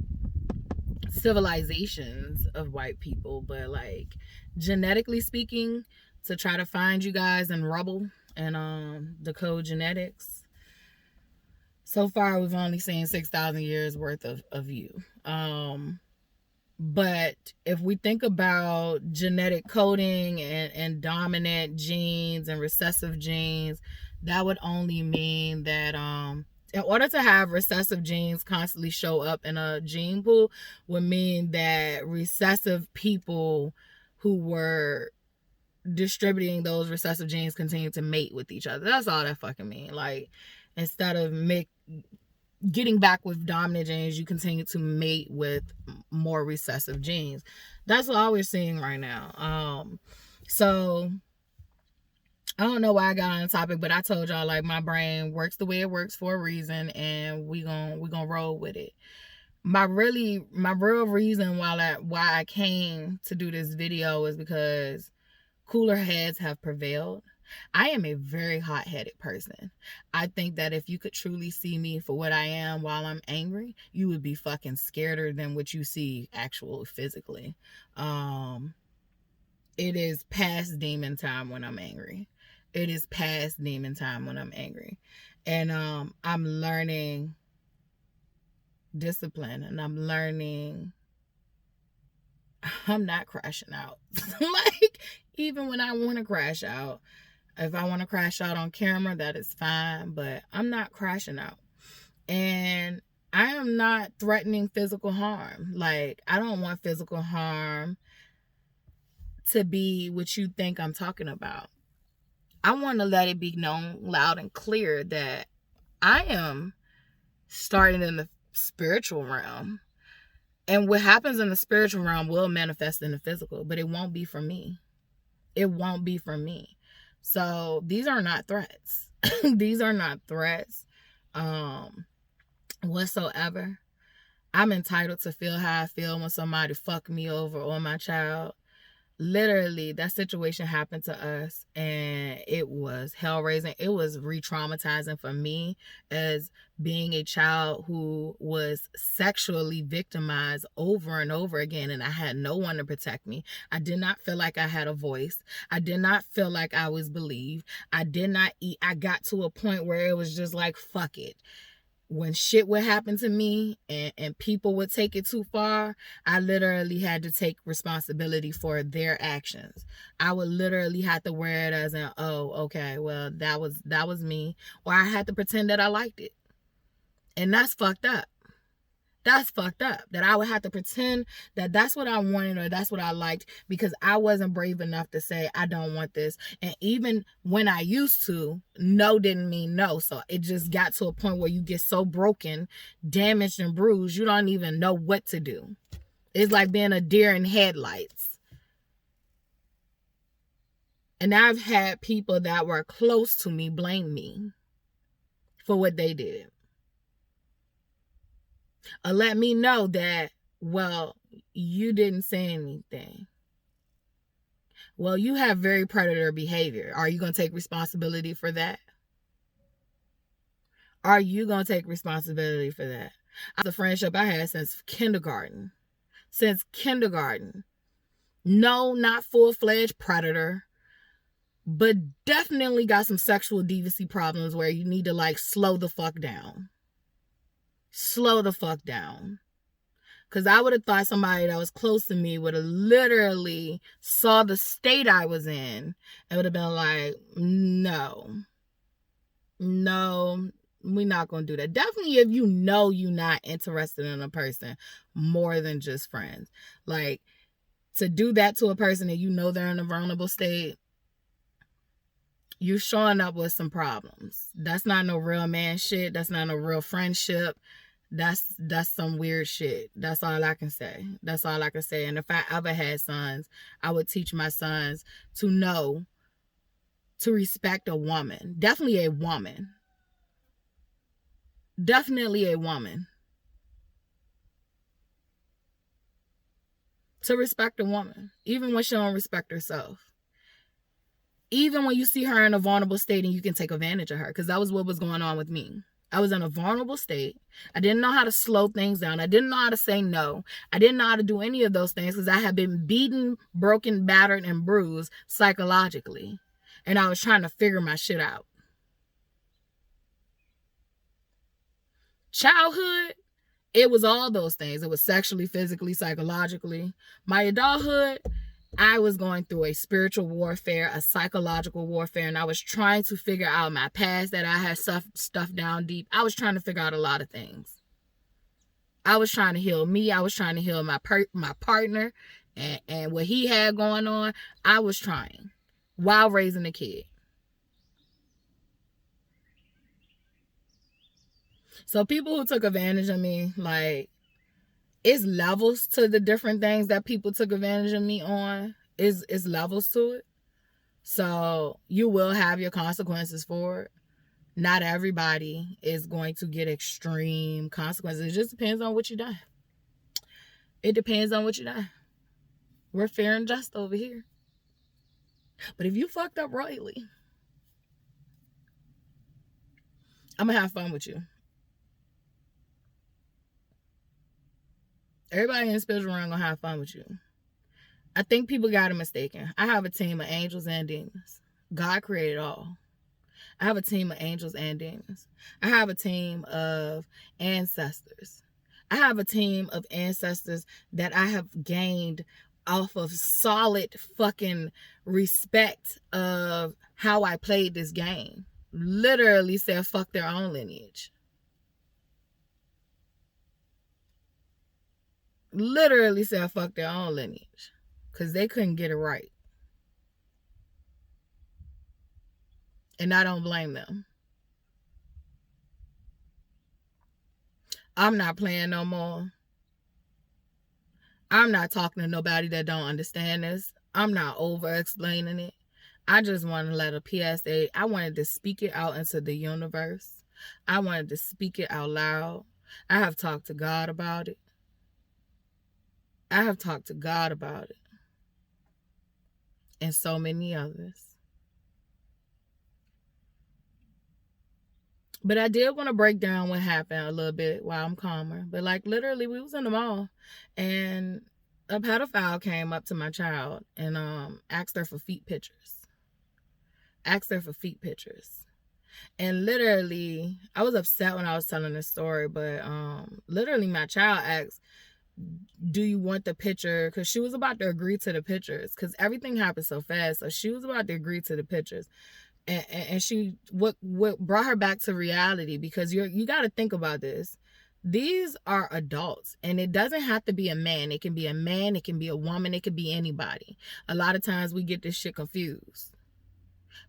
S1: civilizations of white people, but like genetically speaking, to try to find you guys in rubble and decode genetics, so far we've only seen 6,000 years worth of you. But if we think about genetic coding and dominant genes and recessive genes, that would only mean that in order to have recessive genes constantly show up in a gene pool would mean that recessive people who were distributing those recessive genes continue to mate with each other. That's all that fucking mean. Like, instead of getting back with dominant genes, you continue to mate with more recessive genes. That's all we're seeing right now. So I don't know why I got on the topic, but I told y'all, like, my brain works the way it works for a reason, and we gonna roll with it. My real reason why I came to do this video is because cooler heads have prevailed. I am a very hot-headed person. I think that if you could truly see me for what I am while I'm angry, you would be fucking scareder than what you see actually physically. It is past demon time when I'm angry. It is past demon time when I'm angry. And I'm learning discipline, and I'm learning I'm not crashing out. Like, even when I want to crash out, if I want to crash out on camera, that is fine, but I'm not crashing out. And I am not threatening physical harm. Like, I don't want physical harm to be what you think I'm talking about. I want to let it be known loud and clear that I am starting in the spiritual realm. And what happens in the spiritual realm will manifest in the physical, but it won't be for me. It won't be for me. So these are not threats. These are not threats whatsoever. I'm entitled to feel how I feel when somebody fuck me over or my child. Literally, that situation happened to us, and it was hell-raising. It was re-traumatizing for me as being a child who was sexually victimized over and over again, and I had no one to protect me. I did not feel like I had a voice. I did not feel like I was believed. I did not eat. I got to a point where it was just like, fuck it. When shit would happen to me and people would take it too far, I literally had to take responsibility for their actions. I would literally have to wear it as an, oh, okay, well, that was me. Or I had to pretend that I liked it. And that's fucked up. That's fucked up. That I would have to pretend that that's what I wanted or that's what I liked because I wasn't brave enough to say, I don't want this. And even when I used to, no didn't mean no. So it just got to a point where you get so broken, damaged, and bruised, you don't even know what to do. It's like being a deer in headlights. And I've had people that were close to me blame me for what they did. Or let me know that, well, you didn't say anything. Well, you have very predator behavior. Are you going to take responsibility for that? Are you going to take responsibility for that? That's a friendship I had since kindergarten. Since kindergarten. No, not full-fledged predator. But definitely got some sexual deviancy problems where you need to like slow the fuck down. Slow the fuck down. Because I would have thought somebody that was close to me would have literally saw the state I was in and would have been like, no, we're not going to do that. Definitely if you know you're not interested in a person more than just friends. Like, to do that to a person and you know they're in a vulnerable state, you're showing up with some problems. That's not no real man shit. That's not no real friendship. That's some weird shit. That's all I can say. That's all I can say. And if I ever had sons, I would teach my sons to know to respect a woman. Definitely a woman. Definitely a woman. To respect a woman. Even when she don't respect herself. Even when you see her in a vulnerable state and you can take advantage of her. Because that was what was going on with me. I was in a vulnerable state. I didn't know how to slow things down. I didn't know how to say no. I didn't know how to do any of those things because I had been beaten, broken, battered, and bruised psychologically. And I was trying to figure my shit out. Childhood, it was all those things. It was sexually, physically, psychologically. My adulthood, I was going through a spiritual warfare, a psychological warfare, and I was trying to figure out my past that I had stuffed down deep. I was trying to figure out a lot of things. I was trying to heal me. I was trying to heal my partner and what he had going on. I was trying while raising a kid. So people who took advantage of me, like, it's levels to the different things that people took advantage of me on. It's levels to it. So you will have your consequences for it. Not everybody is going to get extreme consequences. It just depends on what you done. It depends on what you done. We're fair and just over here. But if you fucked up royally, I'm going to have fun with you. Everybody in the spiritual realm gonna have fun with you. I think people got it mistaken. I have a team of angels and demons. God created all. I have a team of angels and demons. I have a team of ancestors. I have a team of ancestors that I have gained off of solid fucking respect of how I played this game. Literally said fuck their own lineage. Literally said fuck their own lineage because they couldn't get it right. And I don't blame them. I'm not playing no more. I'm not talking to nobody that don't understand this. I'm not over explaining it. I just want to let a PSA. I wanted to speak it out into the universe. I wanted to speak it out loud. I have talked to God about it. I have talked to God about it. And so many others. But I did want to break down what happened a little bit while I'm calmer. But like literally we was in the mall and a pedophile came up to my child and asked her for feet pictures. And literally, I was upset when I was telling this story, but literally my child asked, do you want the picture? Because she was about to agree to the pictures because everything happened so fast. So she was about to agree to the pictures. And she, what brought her back to reality, because you got to think about this. These are adults, and it doesn't have to be a man. It can be a man, it can be a woman, it could be anybody. A lot of times we get this shit confused.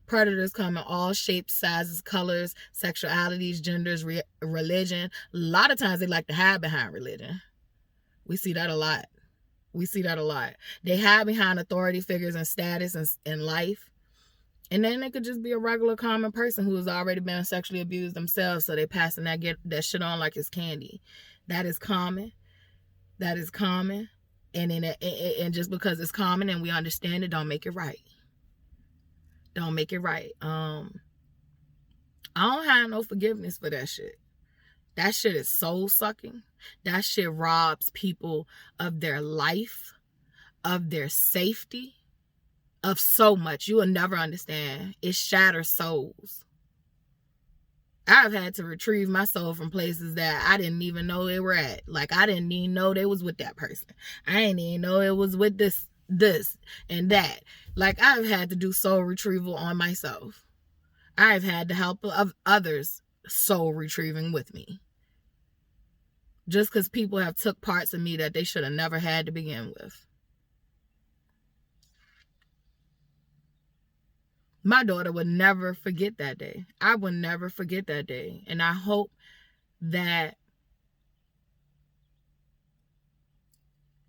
S1: Predators come in all shapes, sizes, colors, sexualities, genders, religion. A lot of times they like to hide behind religion. We see that a lot. They hide behind authority figures and status in life. And then it could just be a regular common person who has already been sexually abused themselves, so they passing that shit on like it's candy. That is common. That is common. And just because it's common and we understand it, don't make it right. Don't make it right. I don't have no forgiveness for that shit. That shit is soul sucking. That shit robs people of their life, of their safety, of so much. You will never understand. It shatters souls. I've had to retrieve my soul from places that I didn't even know they were at. Like, I didn't even know they was with that person. I didn't even know it was with this, and that. Like, I've had to do soul retrieval on myself. I've had the help of others soul retrieving with me. Just because people have took parts of me that they should have never had to begin with. My daughter would never forget that day. I would never forget that day. And I hope that,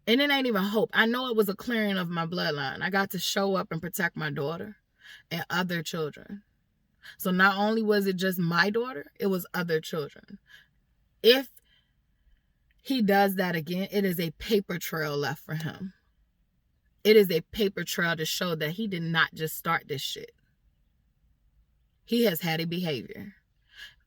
S1: and it ain't even hope. I know it was a clearing of my bloodline. I got to show up and protect my daughter and other children. So not only was it just my daughter, it was other children. If he does that again, it is a paper trail left for him. It is a paper trail to show that he did not just start this shit. He has had a behavior.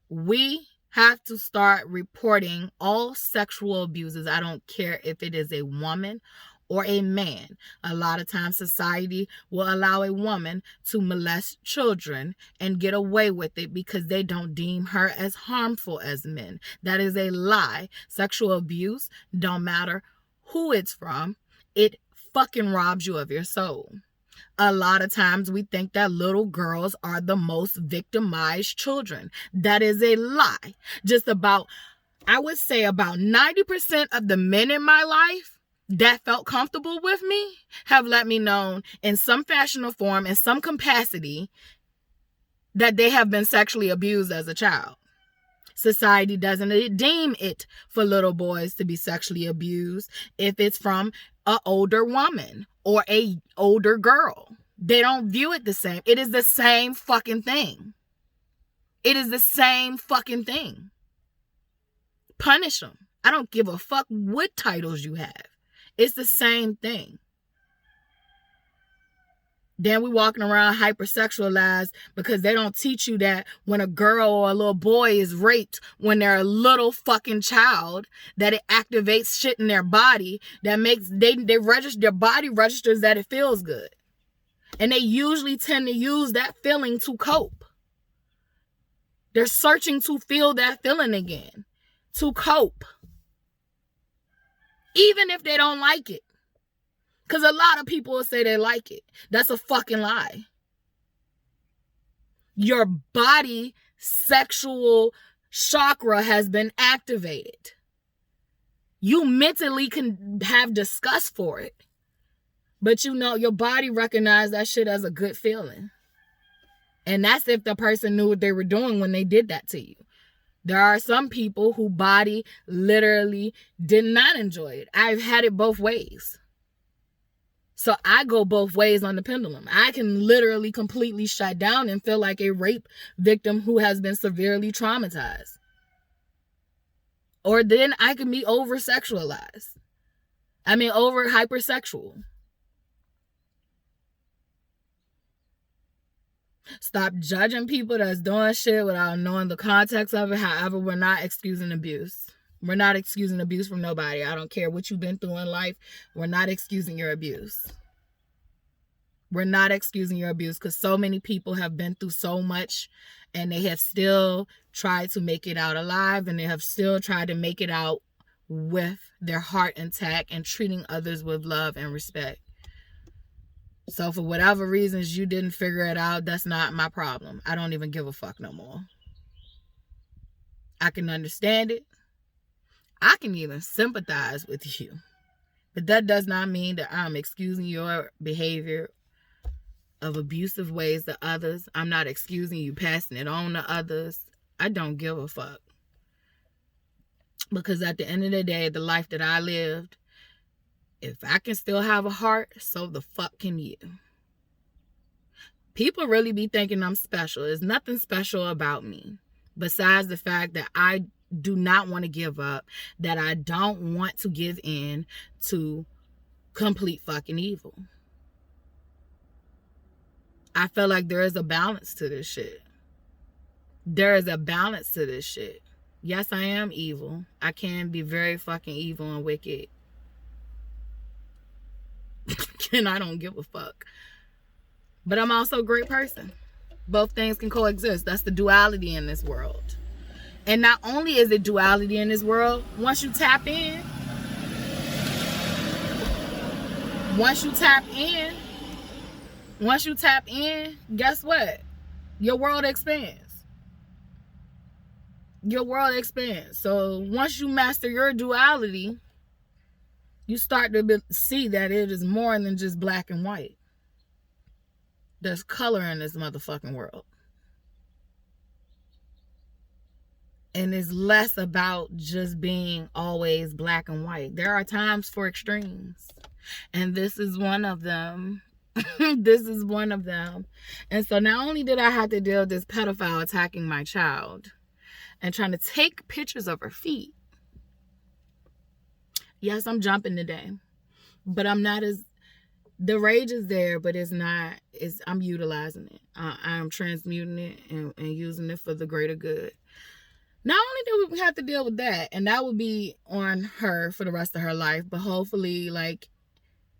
S1: We have to start reporting all sexual abuses. I don't care if it is a woman or a man. A lot of times society will allow a woman to molest children and get away with it because they don't deem her as harmful as men. That is a lie. Sexual abuse, don't matter who it's from, it fucking robs you of your soul. A lot of times we think that little girls are the most victimized children. That is a lie. I would say about 90% of the men in my life that felt comfortable with me have let me know in some fashion or form, in some capacity, that they have been sexually abused as a child. Society doesn't deem it for little boys to be sexually abused if it's from an older woman or a older girl. They don't view it the same. It is the same fucking thing. It is the same fucking thing. Punish them. I don't give a fuck what titles you have. It's the same thing. Then we walking around hypersexualized because they don't teach you that when a girl or a little boy is raped when they're a little fucking child, that it activates shit in their body that makes their body registers that it feels good. And they usually tend to use that feeling to cope. They're searching to feel that feeling again, to cope. Even if they don't like it. Because a lot of people will say they like it. That's a fucking lie. Your body sexual chakra has been activated. You mentally can have disgust for it. But you know, your body recognized that shit as a good feeling. And that's if the person knew what they were doing when they did that to you. There are some people whose body literally did not enjoy it. I've had it both ways. So I go both ways on the pendulum. I can literally completely shut down and feel like a rape victim who has been severely traumatized. Or then I can be over-sexualized. Over hypersexual. Stop judging people that's doing shit without knowing the context of it. However, we're not excusing abuse. We're not excusing abuse from nobody. I don't care what you've been through in life. We're not excusing your abuse. We're not excusing your abuse because so many people have been through so much and they have still tried to make it out alive, and they have still tried to make it out with their heart intact and treating others with love and respect. So for whatever reasons you didn't figure it out, that's not my problem. I don't even give a fuck no more. I can understand it. I can even sympathize with you. But that does not mean that I'm excusing your behavior of abusive ways to others. I'm not excusing you passing it on to others. I don't give a fuck. Because at the end of the day, the life that I lived, if I can still have a heart, so the fuck can you. People really be thinking I'm special. There's nothing special about me besides the fact that I do not want to give up, that I don't want to give in to complete fucking evil. I feel like there is a balance to this shit. There is a balance to this shit. Yes, I am evil. I can be very fucking evil and wicked. And I don't give a fuck. But I'm also a great person. Both things can coexist. That's the duality in this world. And not only is it duality in this world, once you tap in, guess what? Your world expands. Your world expands. So once you master your duality, you start to see that it is more than just black and white. There's color in this motherfucking world. And it's less about just being always black and white. There are times for extremes. And this is one of them. This is one of them. And so not only did I have to deal with this pedophile attacking my child and trying to take pictures of her feet. Yes, I'm jumping today. But I'm not as... The rage is there, but I'm utilizing it. I'm transmuting it and using it for the greater good. Not only do we have to deal with that, and that would be on her for the rest of her life, but hopefully, like,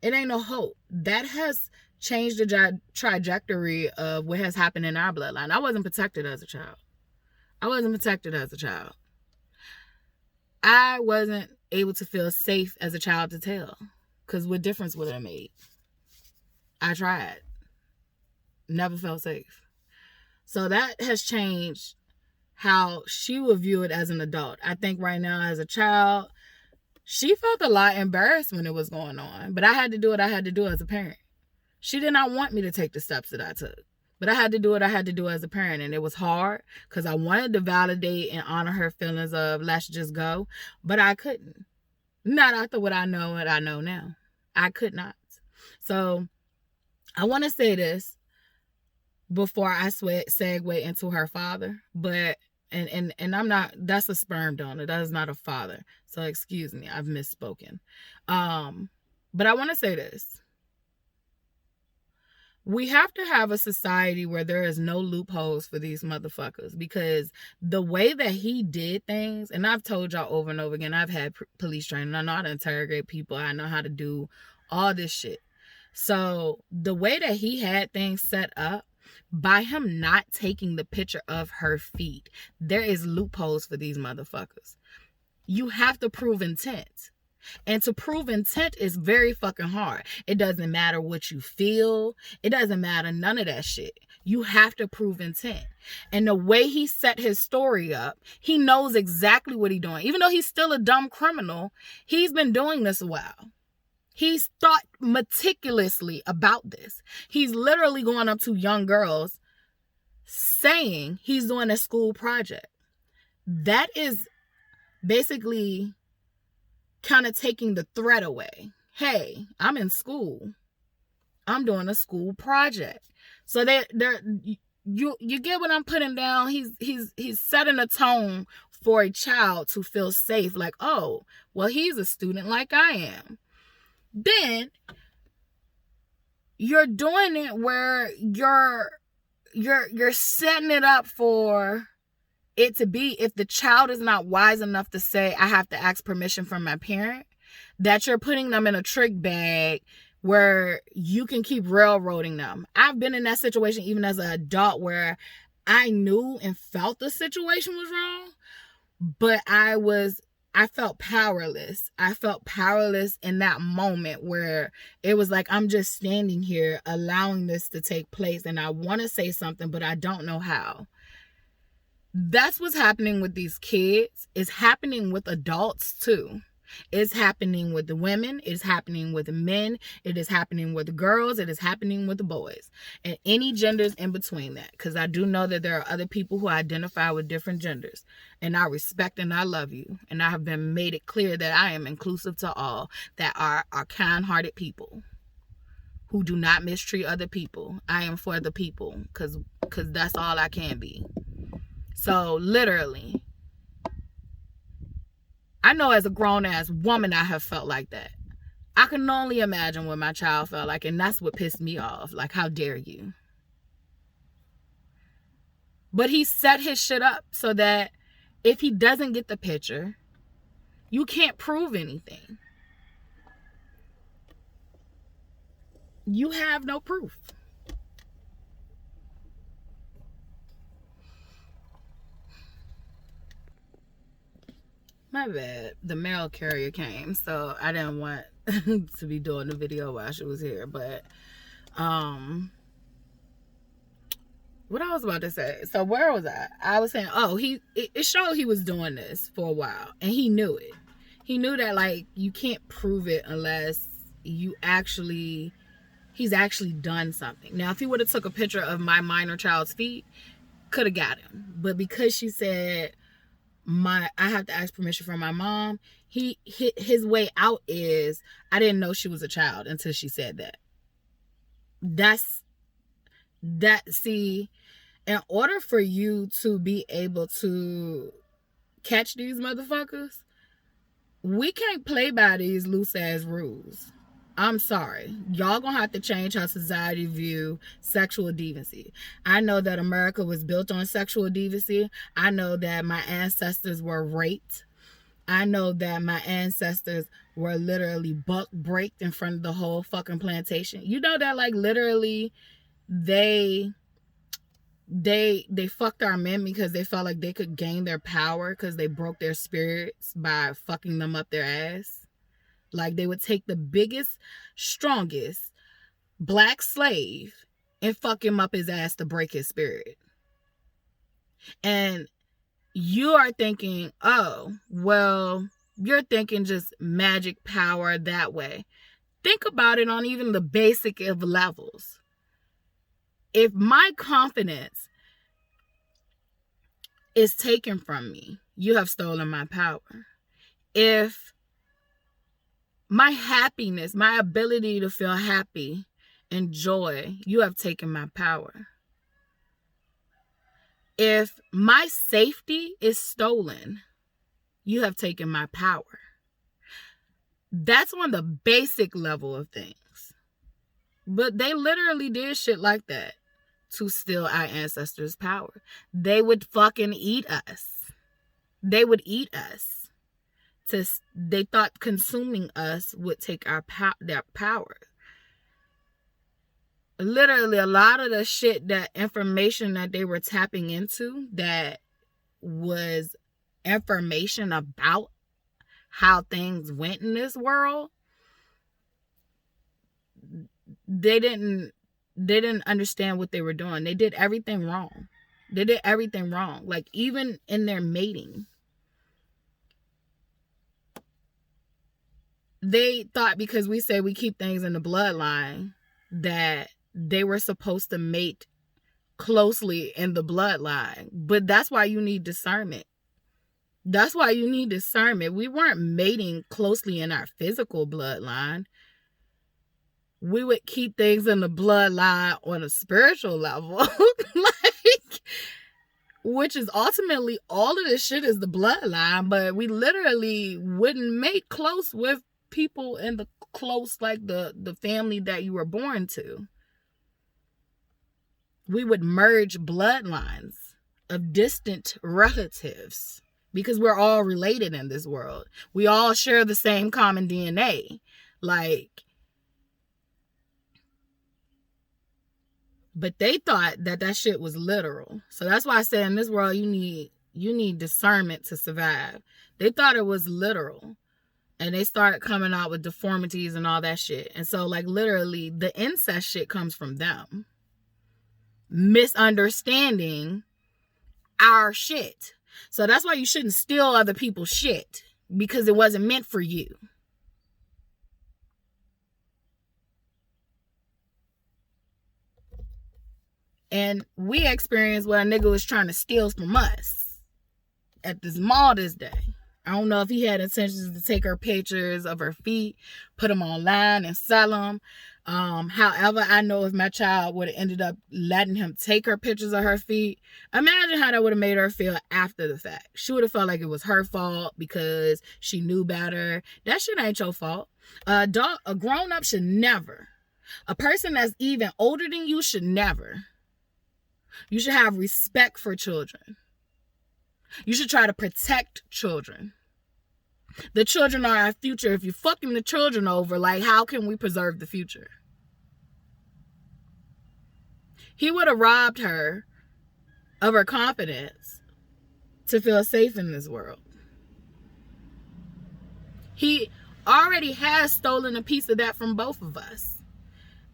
S1: it ain't no hope. That has changed the trajectory of what has happened in our bloodline. I wasn't protected as a child. I wasn't able to feel safe as a child to tell. Because what difference would it made? I tried. Never felt safe. So that has changed how she would view it as an adult. I think right now as a child, she felt a lot embarrassed when it was going on. But I had to do what I had to do as a parent. She did not want me to take the steps that I took. But I had to do what I had to do as a parent. And it was hard because I wanted to validate and honor her feelings of let's just go. But I couldn't. Not after what I know now. I could not. So I want to say this before I segue into her father, but and I'm not, that's a sperm donor. That is not a father. So excuse me, I've misspoken. But I want to say this. We have to have a society where there is no loopholes for these motherfuckers, because the way that he did things, and I've told y'all over and over again, I've had police training. I know how to interrogate people. I know how to do all this shit. So the way that he had things set up, by him not taking the picture of her feet, there is loopholes for these motherfuckers. You have to prove intent. And to prove intent is very fucking hard. It doesn't matter what you feel. It doesn't matter none of that shit. You have to prove intent. And the way he set his story up, he knows exactly what he's doing. Even though he's still a dumb criminal, he's been doing this a while. He's thought meticulously about this. He's literally going up to young girls saying he's doing a school project. That is basically kind of taking the threat away. Hey, I'm in school. I'm doing a school project. So you get what I'm putting down. He's setting a tone for a child to feel safe. Like, oh, well, he's a student like I am. Then you're doing it where you're setting it up for it to be, if the child is not wise enough to say, I have to ask permission from my parent, that you're putting them in a trick bag where you can keep railroading them. I've been in that situation even as an adult where I knew and felt the situation was wrong, but I felt powerless. I felt powerless in that moment where it was like, I'm just standing here allowing this to take place, and I want to say something, but I don't know how. That's what's happening with these kids. It's happening with adults too. It's happening with the women. It's happening with the men. It is happening with the girls. It is happening with the boys. And any genders in between that. Because I do know that there are other people who identify with different genders. And I respect and I love you. And I have been made it clear that I am inclusive to all that are kind-hearted people who do not mistreat other people. I am for the people, because that's all I can be. So literally, I know as a grown-ass woman I have felt like that. I can only imagine what my child felt like, and that's what pissed me off. Like, how dare you? But he set his shit up so that if he doesn't get the picture, you can't prove anything. You have no proof. My bad. The mail carrier came, so I didn't want to be doing the video while she was here. But what I was about to say. So where was I? I was saying, oh, it showed he was doing this for a while, and he knew it. He knew that, like, you can't prove it unless he's actually done something. Now, if he would have took a picture of my minor child's feet, could have got him. But because she said I have to ask permission from my mom, his way out is, I didn't know she was a child until she said that. See, in order for you to be able to catch these motherfuckers, we can't play by these loose ass rules. I'm sorry. Y'all gonna have to change how society view sexual deviancy. I know that America was built on sexual deviancy. I know that my ancestors were raped. I know that my ancestors were literally buck breaked in front of the whole fucking plantation. You know that, like, literally they fucked our men because they felt like they could gain their power because they broke their spirits by fucking them up their ass. Like, they would take the biggest, strongest black slave and fuck him up his ass to break his spirit. And you are thinking, oh, well, you're thinking just magic power that way. Think about it on even the basic of levels. If my confidence is taken from me, you have stolen my power. If my happiness, my ability to feel happy and joy, you have taken my power. If my safety is stolen, you have taken my power. That's on the basic level of things. But they literally did shit like that to steal our ancestors' power. They would fucking eat us. They would eat us. They thought consuming us would take their power. Literally, a lot of the shit, that information that they were tapping into, that was information about how things went in this world, they didn't understand what they were doing. They did everything wrong. Like, even in their mating, they thought because we say we keep things in the bloodline, that they were supposed to mate closely in the bloodline. But that's why you need discernment. We weren't mating closely in our physical bloodline. We would keep things in the bloodline on a spiritual level. Like, which is ultimately, all of this shit is the bloodline, but we literally wouldn't mate close with people in the close, like the family that you were born to. We would merge bloodlines of distant relatives because we're all related in this world. We all share the same common DNA. Like, but they thought that shit was literal. So that's why I said, in this world, you need discernment to survive. They thought it was literal. And they started coming out with deformities and all that shit. And so, like, literally, the incest shit comes from them misunderstanding our shit. So that's why you shouldn't steal other people's shit, because it wasn't meant for you. And we experienced what a nigga was trying to steal from us at this mall this day. I don't know if he had intentions to take her pictures of her feet, put them online and sell them. However, I know if my child would have ended up letting him take her pictures of her feet, imagine how that would have made her feel after the fact. She would have felt like it was her fault because she knew better. That shit ain't your fault. A grown-up should never. A person that's even older than you should never. You should have respect for children. You should try to protect children. The children are our future. If you're fucking the children over, like, how can we preserve the future? He would have robbed her of her confidence to feel safe in this world. He already has stolen a piece of that from both of us.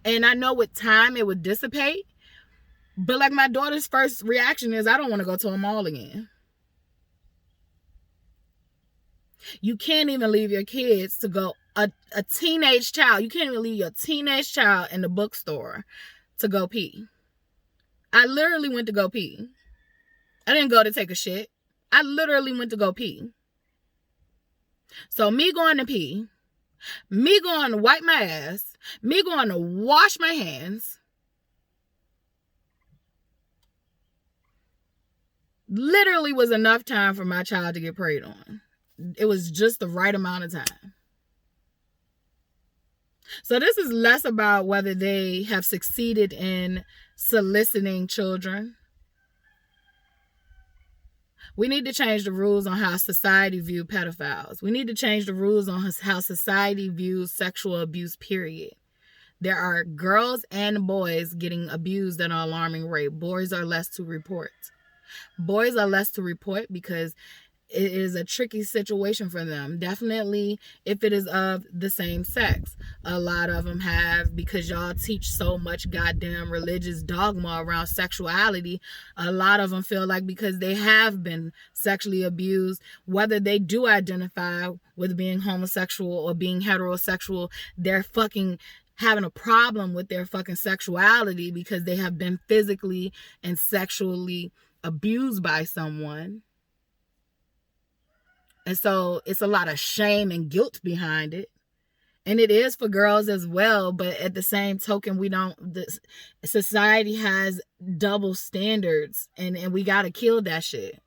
S1: And I know with time it would dissipate. But like, my daughter's first reaction is, I don't want to go to a mall again. You can't even leave your kids to go, a teenage child, you can't even leave your teenage child in the bookstore to go pee. I literally went to go pee. I didn't go to take a shit. I literally went to go pee. So me going to pee, me going to wipe my ass, me going to wash my hands, literally was enough time for my child to get preyed on. It was just the right amount of time. So this is less about whether they have succeeded in soliciting children. We need to change the rules on how society views pedophiles. We need to change the rules on how society views sexual abuse, period. There are girls and boys getting abused at an alarming rate. Boys are less to report. Boys are less to report because it is a tricky situation for them. Definitely if it is of the same sex. A lot of them have, because y'all teach so much goddamn religious dogma around sexuality, a lot of them feel like because they have been sexually abused, whether they do identify with being homosexual or being heterosexual, they're fucking having a problem with their fucking sexuality because they have been physically and sexually abused by someone. And so it's a lot of shame and guilt behind it. And it is for girls as well. But at the same token, society has double standards. And we got to kill that shit.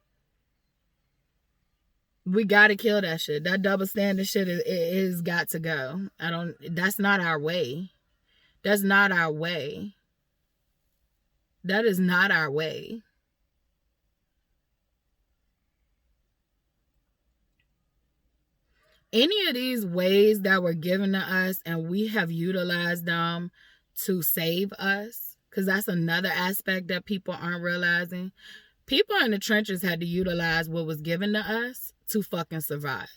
S1: We got to kill that shit. That double standard shit is got to go. That's not our way. That's not our way. That is not our way. Any of these ways that were given to us and we have utilized them to save us, because that's another aspect that people aren't realizing. People in the trenches had to utilize what was given to us to fucking survive.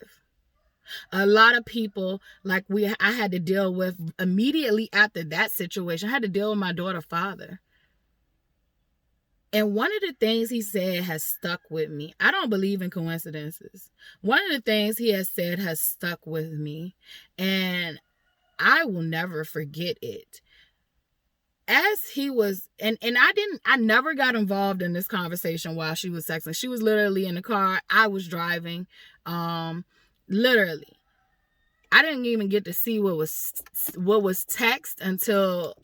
S1: A lot of people, like I had to deal with immediately after that situation, I had to deal with my daughter's father. And one of the things he said has stuck with me. I don't believe in coincidences. One of the things he has said has stuck with me. And I will never forget it. As he was, and I never got involved in this conversation while she was texting. She was literally in the car. I was driving. Literally. I didn't even get to see what was text until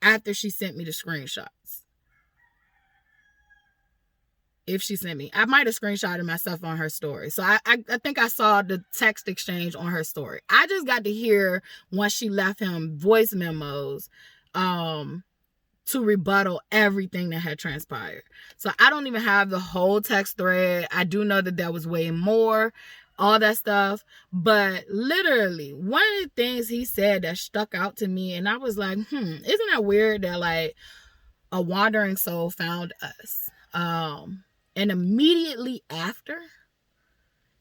S1: after she sent me the screenshots. If she sent me, I might have screenshotted myself on her story. So I think I saw the text exchange on her story. I just got to hear once she left him voice memos to rebuttal everything that had transpired. So I don't even have the whole text thread. I do know that there was way more, all that stuff. But literally, one of the things he said that stuck out to me, and I was like, isn't that weird that like a wandering soul found us? And immediately after,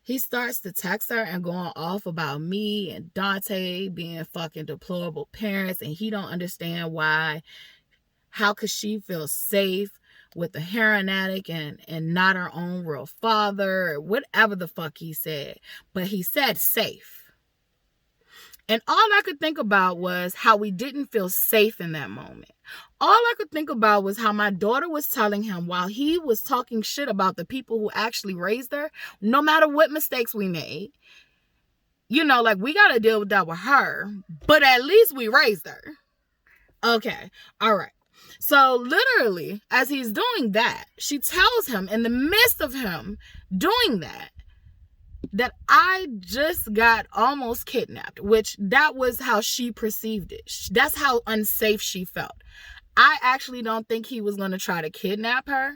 S1: he starts to text her and going off about me and Dante being fucking deplorable parents. And he don't understand why. How could she feel safe with a heroin addict and not her own real father? Or whatever the fuck he said. But he said safe. And all I could think about was how we didn't feel safe in that moment. All I could think about was how my daughter was telling him while he was talking shit about the people who actually raised her, no matter what mistakes we made, you know, like, we got to deal with that with her, but at least we raised her. Okay. All right. So literally, as he's doing that, she tells him in the midst of him doing that I just got almost kidnapped, which that was how she perceived it. That's how unsafe she felt. I actually don't think he was going to try to kidnap her.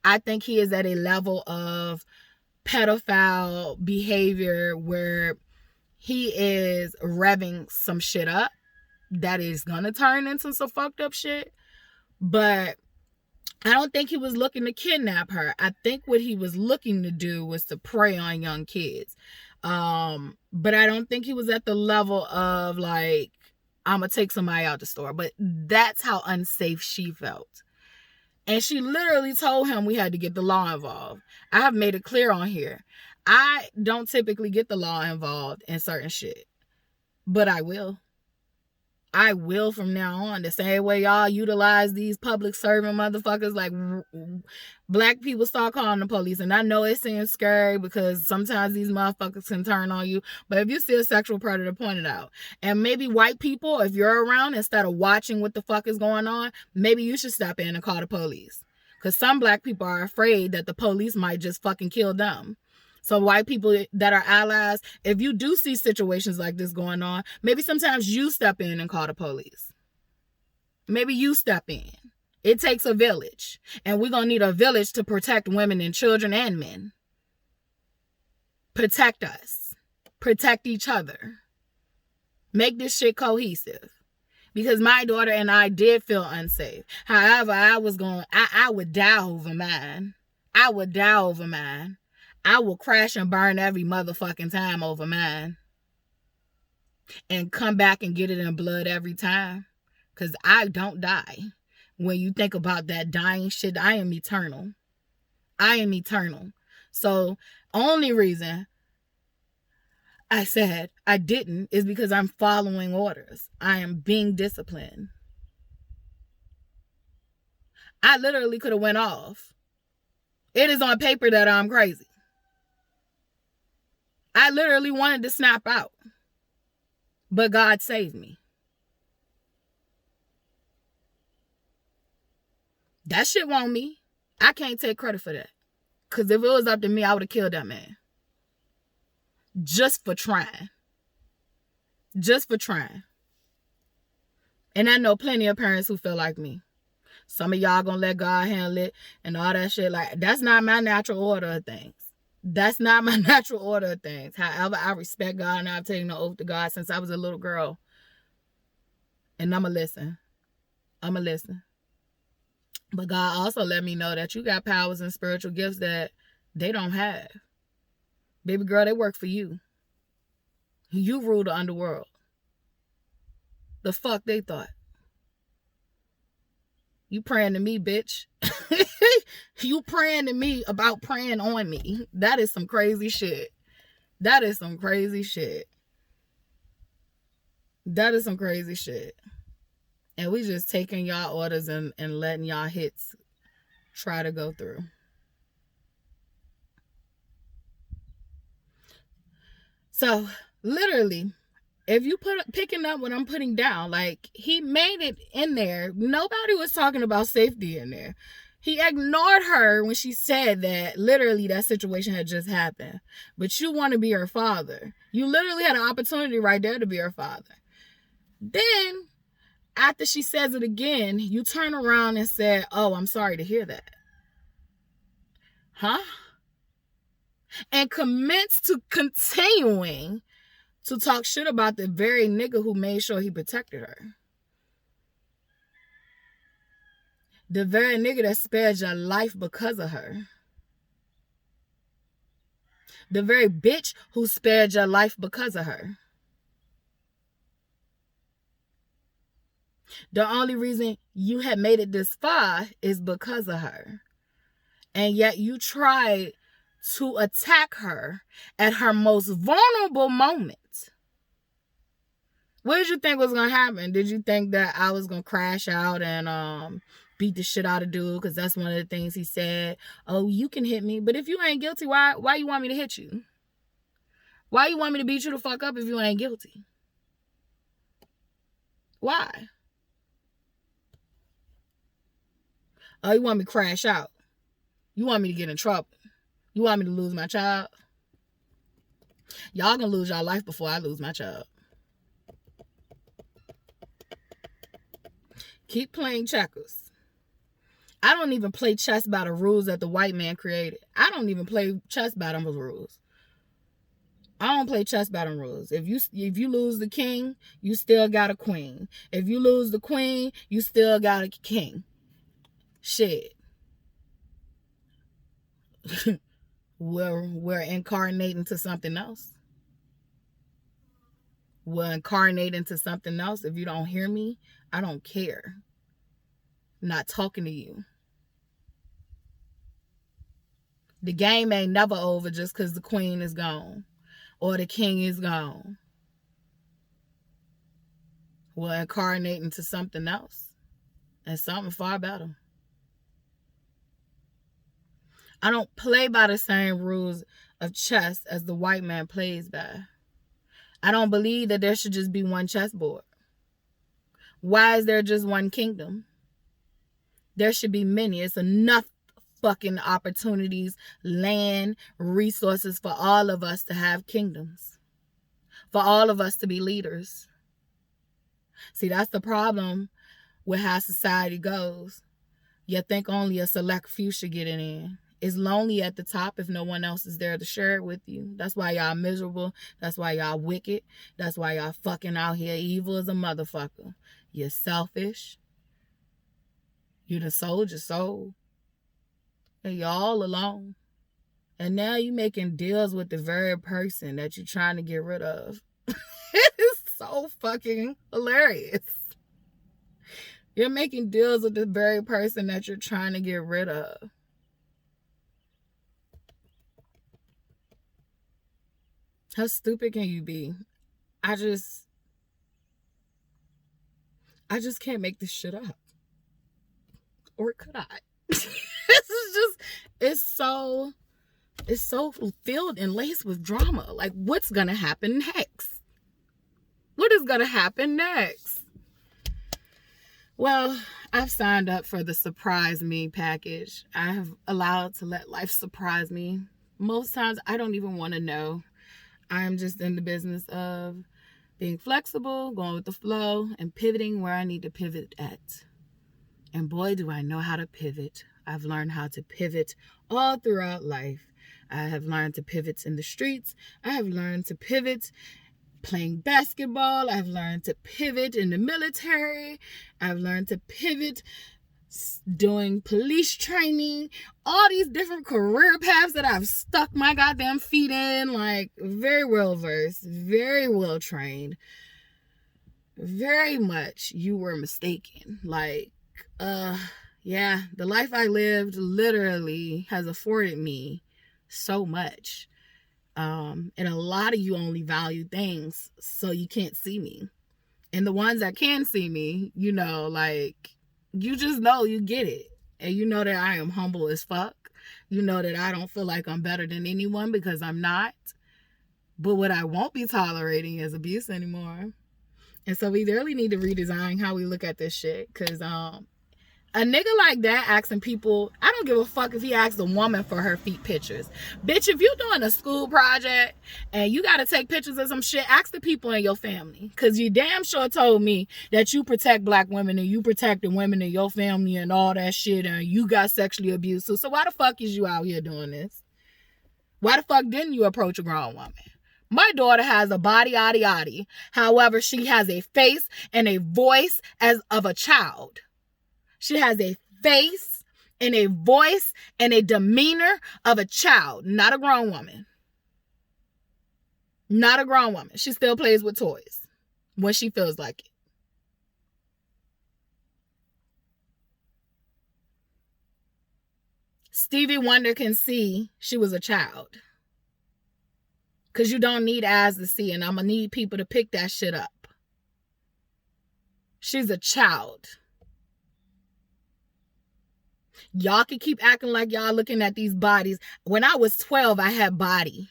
S1: I think he is at a level of pedophile behavior where he is revving some shit up that is going to turn into some fucked up shit. But I don't think he was looking to kidnap her. I think what he was looking to do was to prey on young kids. But I don't think he was at the level of like, I'm going to take somebody out the store. But that's how unsafe she felt. And she literally told him we had to get the law involved. I have made it clear on here. I don't typically get the law involved in certain shit. But I will. I will from now on. The same way y'all utilize these public serving motherfuckers, like black people start calling the police. And I know it seems scary because sometimes these motherfuckers can turn on you. But if you see a sexual predator, point it out. And maybe white people, if you're around, instead of watching what the fuck is going on, maybe you should step in and call the police. Because some black people are afraid that the police might just fucking kill them. So white people that are allies, if you do see situations like this going on, maybe sometimes you step in and call the police. Maybe you step in. It takes a village. And we're going to need a village to protect women and children and men. Protect us. Protect each other. Make this shit cohesive. Because my daughter and I did feel unsafe. However, I would die over mine. I would die over mine. I will crash and burn every motherfucking time over mine. And come back and get it in blood every time. Because I don't die. When you think about that dying shit, I am eternal. I am eternal. So, only reason I said I didn't is because I'm following orders. I am being disciplined. I literally could have went off. It is on paper that I'm crazy. I literally wanted to snap out. But God saved me. That shit won't me. I can't take credit for that. Because if it was up to me, I would have killed that man. Just for trying. Just for trying. And I know plenty of parents who feel like me. Some of y'all gonna let God handle it and all that shit. Like, that's not my natural order of things. That's not my natural order of things. However, I respect God and I've taken an oath to God since I was a little girl. And I'ma listen. I'ma listen. But God also let me know that you got powers and spiritual gifts that they don't have. Baby girl, they work for you. You rule the underworld. The fuck they thought? You praying to me, bitch. You praying to me about praying on me. That is some crazy shit. That is some crazy shit. That is some crazy shit. And we just taking y'all orders and letting y'all hits try to go through. So, literally, if you picking up what I'm putting down, like, he made it in there. Nobody was talking about safety in there. He ignored her when she said that literally that situation had just happened. But you want to be her father. You literally had an opportunity right there to be her father. Then, after she says it again, you turn around and say, oh, I'm sorry to hear that. Huh? And commits to continuing to talk shit about the very nigga who made sure he protected her. The very nigga that spared your life because of her. The very bitch who spared your life because of her. The only reason you had made it this far is because of her. And yet you tried to attack her at her most vulnerable moment. What did you think was gonna happen? Did you think that I was gonna crash out and beat the shit out of dude? Because that's one of the things he said. Oh, you can hit me, but if you ain't guilty, why you want me to hit you? Why you want me to beat you the fuck up if you ain't guilty? Why? Oh, you want me to crash out? You want me to get in trouble? You want me to lose my child? Y'all gonna lose your life before I lose my child. Keep playing checkers. I don't even play chess by the rules that the white man created. I don't even play chess by them rules. I don't play chess by them rules. If you lose the king, you still got a queen. If you lose the queen, you still got a king. Shit. We're incarnating to something else. We're incarnating to something else. If you don't hear me, I don't care. I'm not talking to you. The game ain't never over just because the queen is gone or the king is gone. We're incarnating to something else and something far better. I don't play by the same rules of chess as the white man plays by. I don't believe that there should just be one chessboard. Why is there just one kingdom? There should be many. It's enough fucking opportunities, land, resources for all of us to have kingdoms. For all of us to be leaders. See, that's the problem with how society goes. You think only a select few should get it in. It's lonely at the top if no one else is there to share it with you. That's why y'all miserable. That's why y'all wicked. That's why y'all fucking out here evil as a motherfucker. You're selfish. You done sold your soul. And you're all alone. And now you making deals with the very person that you're trying to get rid of. It's so fucking hilarious. You're making deals with the very person that you're trying to get rid of. How stupid can you be? I just can't make this shit up. Or could I? It's so filled and laced with drama. Like, what's gonna happen next? What is gonna happen next? Well, I've signed up for the surprise me package. I have allowed to let life surprise me. Most times I don't even want to know. I'm just in the business of being flexible, going with the flow, and pivoting where I need to pivot at. And boy, do I know how to pivot. I've learned how to pivot all throughout life. I have learned to pivot in the streets. I have learned to pivot playing basketball. I've learned to pivot in the military. I've learned to pivot doing police training. All these different career paths that I've stuck my goddamn feet in. Like, very well versed, very well trained. Very much you were mistaken. Like, yeah, the life I lived literally has afforded me so much. And a lot of you only value things so you can't see me. And the ones that can see me, you know, like, you just know, you get it. And you know that I am humble as fuck. You know that I don't feel like I'm better than anyone because I'm not. But what I won't be tolerating is abuse anymore. And so we really need to redesign how we look at this shit. Because a nigga like that asking people, I don't give a fuck if he asks a woman for her feet pictures. Bitch, if you're doing a school project and you got to take pictures of some shit, ask the people in your family. Because you damn sure told me that you protect black women and you protect the women in your family and all that shit and you got sexually abused. So why the fuck is you out here doing this? Why the fuck didn't you approach a grown woman? My daughter has a body, yaddy, yaddy. However, she has a face and a voice as of a child. She has a face and a voice and a demeanor of a child, not a grown woman. Not a grown woman. She still plays with toys when she feels like it. Stevie Wonder can see she was a child. Because you don't need eyes to see, and I'm going to need people to pick that shit up. She's a child. Y'all can keep acting like y'all looking at these bodies. When I was 12, I had body.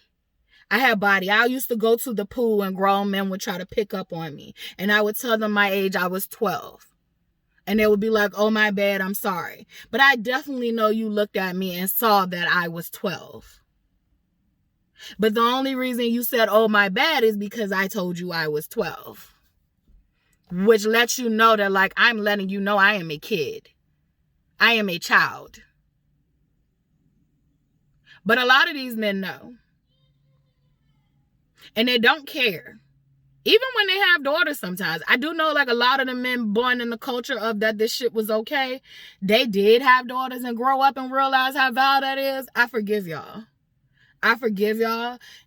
S1: I used to go to the pool and grown men would try to pick up on me. And I would tell them my age, I was 12. And they would be like, oh, my bad, I'm sorry. But I definitely know you looked at me and saw that I was 12. But the only reason you said, oh, my bad, is because I told you I was 12. Which lets you know that, like, I'm letting you know I am a kid. I am a child. But a lot of these men know. And they don't care. Even when they have daughters sometimes. I do know, like, a lot of the men born in the culture of that this shit was okay, they did have daughters and grow up and realize how vile that is. I forgive y'all.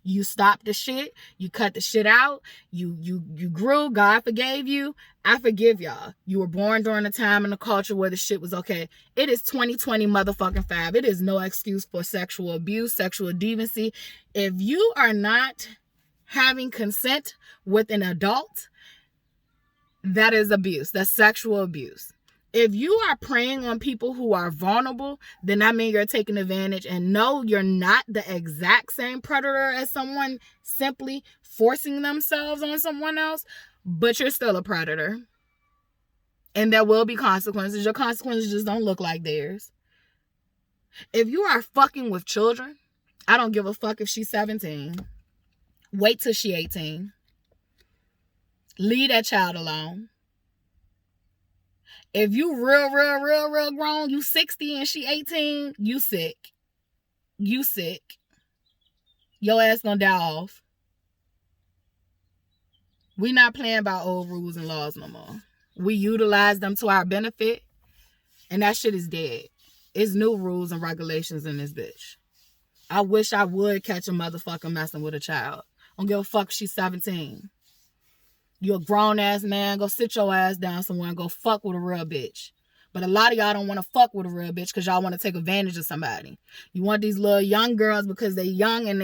S1: You stopped the shit. You cut the shit out. You grew. God forgave you. I forgive y'all. You were born during a time in the culture where the shit was okay. It is 2020 motherfucking 5. It is no excuse for sexual abuse, sexual deviancy. If you are not having consent with an adult, that is abuse. That's sexual abuse. If you are preying on people who are vulnerable, then that means you're taking advantage. And no, you're not the exact same predator as someone simply forcing themselves on someone else, but you're still a predator. And there will be consequences. Your consequences just don't look like theirs. If you are fucking with children, I don't give a fuck if she's 17. Wait till she's 18. Leave that child alone. If you real grown, you 60 and she 18, you sick. Your ass gonna die off. We not playing by old rules and laws no more. We utilize them to our benefit, and that shit is dead. It's new rules and regulations in this bitch. I wish I would catch a motherfucker messing with a child. I don't give a fuck if she's 17. You a grown-ass man, go sit your ass down somewhere and go fuck with a real bitch. But a lot of y'all don't want to fuck with a real bitch because y'all want to take advantage of somebody. You want these little young girls because they young and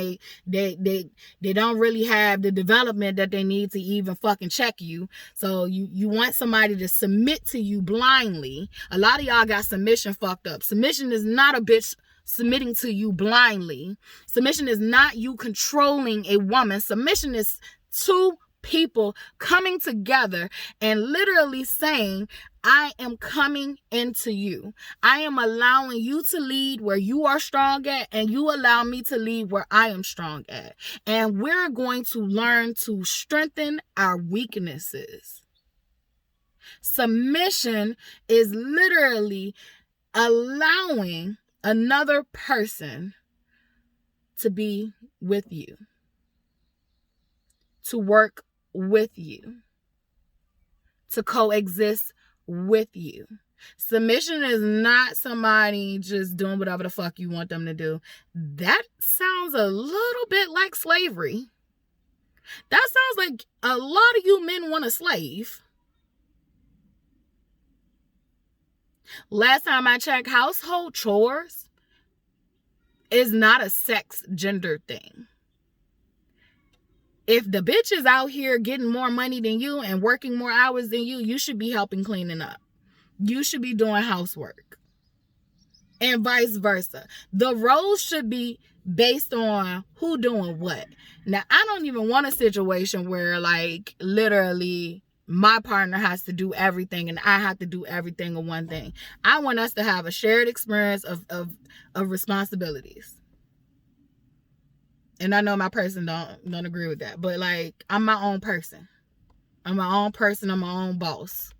S1: they don't really have the development that they need to even fucking check you. So you want somebody to submit to you blindly. A lot of y'all got submission fucked up. Submission is not a bitch submitting to you blindly. Submission is not you controlling a woman. Submission is two people coming together and literally saying, I am coming into you. I am allowing you to lead where you are strong at, and you allow me to lead where I am strong at. And we're going to learn to strengthen our weaknesses. Submission is literally allowing another person to be with you, to work with you, to coexist with you. Submission is not somebody just doing whatever the fuck you want them to do. That sounds a little bit like slavery. That sounds like a lot of you men want a slave. Last time I checked, household chores is not a sex gender thing. If the bitch is out here getting more money than you and working more hours than you, you should be helping cleaning up. You should be doing housework. And vice versa. The roles should be based on who doing what. Now, I don't even want a situation where, like, literally my partner has to do everything and I have to do everything in one thing. I want us to have a shared experience of responsibilities. And I know my person don't agree with that. But, like, I'm my own person. I'm my own person. I'm my own boss.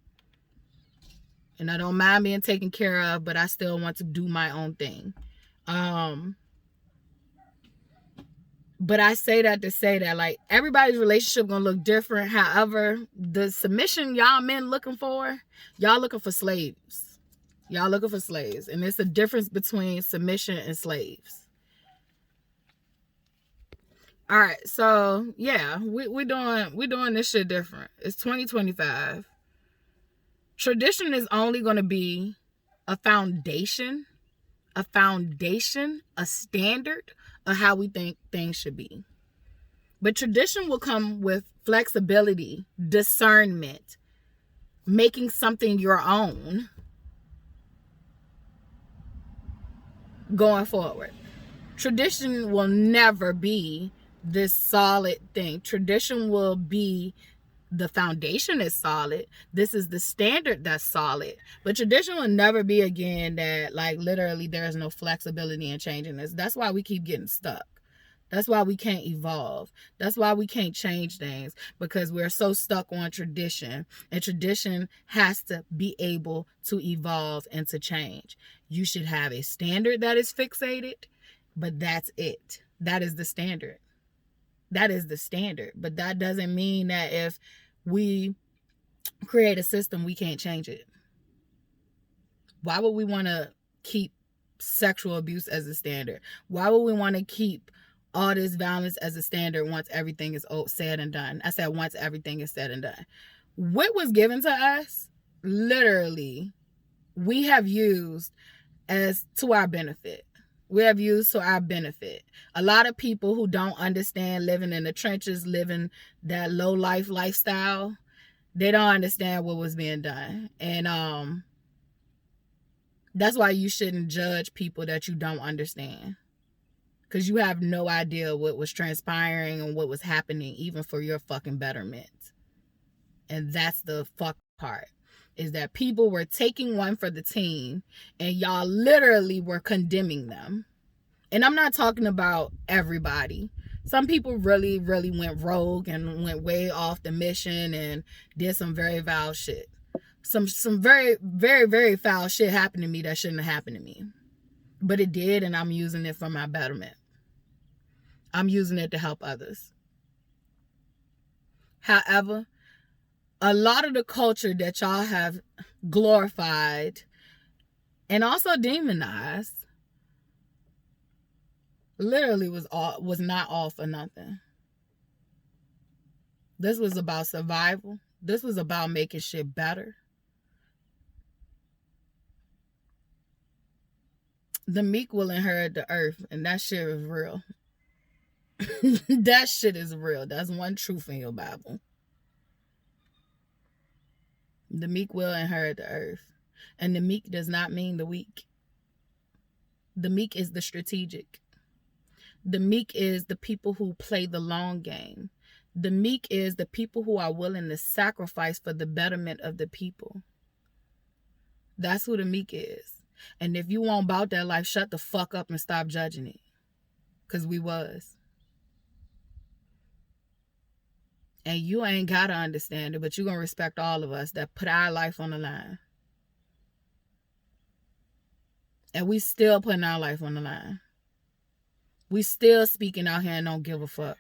S1: And I don't mind being taken care of, but I still want to do my own thing. But I say that to say that, like, everybody's relationship gonna look different. However, the submission y'all men looking for, y'all looking for slaves. Y'all looking for slaves. And it's a difference between submission and slaves. All right, so yeah, we're doing this shit different. It's 2025. Tradition is only going to be a foundation, a standard of how we think things should be. But tradition will come with flexibility, discernment, making something your own going forward. Tradition will never be this solid thing. Tradition will be the foundation is solid. This is the standard that's solid. But tradition will never be again that, like, literally there's no flexibility in changing this. That's why we keep getting stuck. That's why we can't evolve. That's why we can't change things, because we're so stuck on tradition. And tradition has to be able to evolve and to change. You should have a standard that is fixated, but that's it. That is the standard. That is the standard. But that doesn't mean that if we create a system, we can't change it. Why would we want to keep sexual abuse as a standard? Why would we want to keep all this violence as a standard once everything is said and done? I said once everything is said and done. What was given to us, literally, we have used as to our benefit. We have used to our benefit. A lot of people who don't understand living in the trenches, living that low life lifestyle, they don't understand what was being done. And that's why you shouldn't judge people that you don't understand, because you have no idea what was transpiring and what was happening, even for your fucking betterment. And that's the fuck part, is that people were taking one for the team and y'all literally were condemning them. And I'm not talking about everybody. Some people really, really went rogue and went way off the mission and did some very foul shit. Some very, very, very foul shit happened to me that shouldn't have happened to me. But it did, and I'm using it for my betterment. I'm using it to help others. However, a lot of the culture that y'all have glorified and also demonized literally was not all for nothing. This was about survival. This was about making shit better. The meek will inherit the earth, and that shit is real. That shit is real. That's one truth in your Bible. The meek will inherit the earth. And the meek does not mean the weak. The meek is the strategic. The meek is the people who play the long game. The meek is the people who are willing to sacrifice for the betterment of the people. That's who the meek is. And if you want about that life, shut the fuck up and stop judging it. Because we was. And you ain't got to understand it, but you're going to respect all of us that put our life on the line. And we still putting our life on the line. We still speaking out here and don't give a fuck.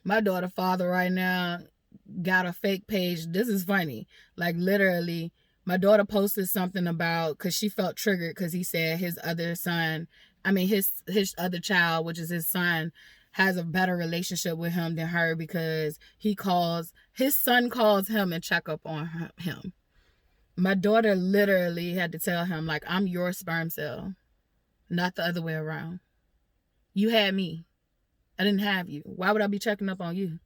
S1: My daughter's father right now got a fake page. This is funny. Like, literally, my daughter posted something about, because she felt triggered because he said his other son, his other child, which is his son, has a better relationship with him than her, because his son calls him and check up on him. My daughter literally had to tell him, like, I'm your sperm cell, not the other way around. You had me. I didn't have you. Why would I be checking up on you?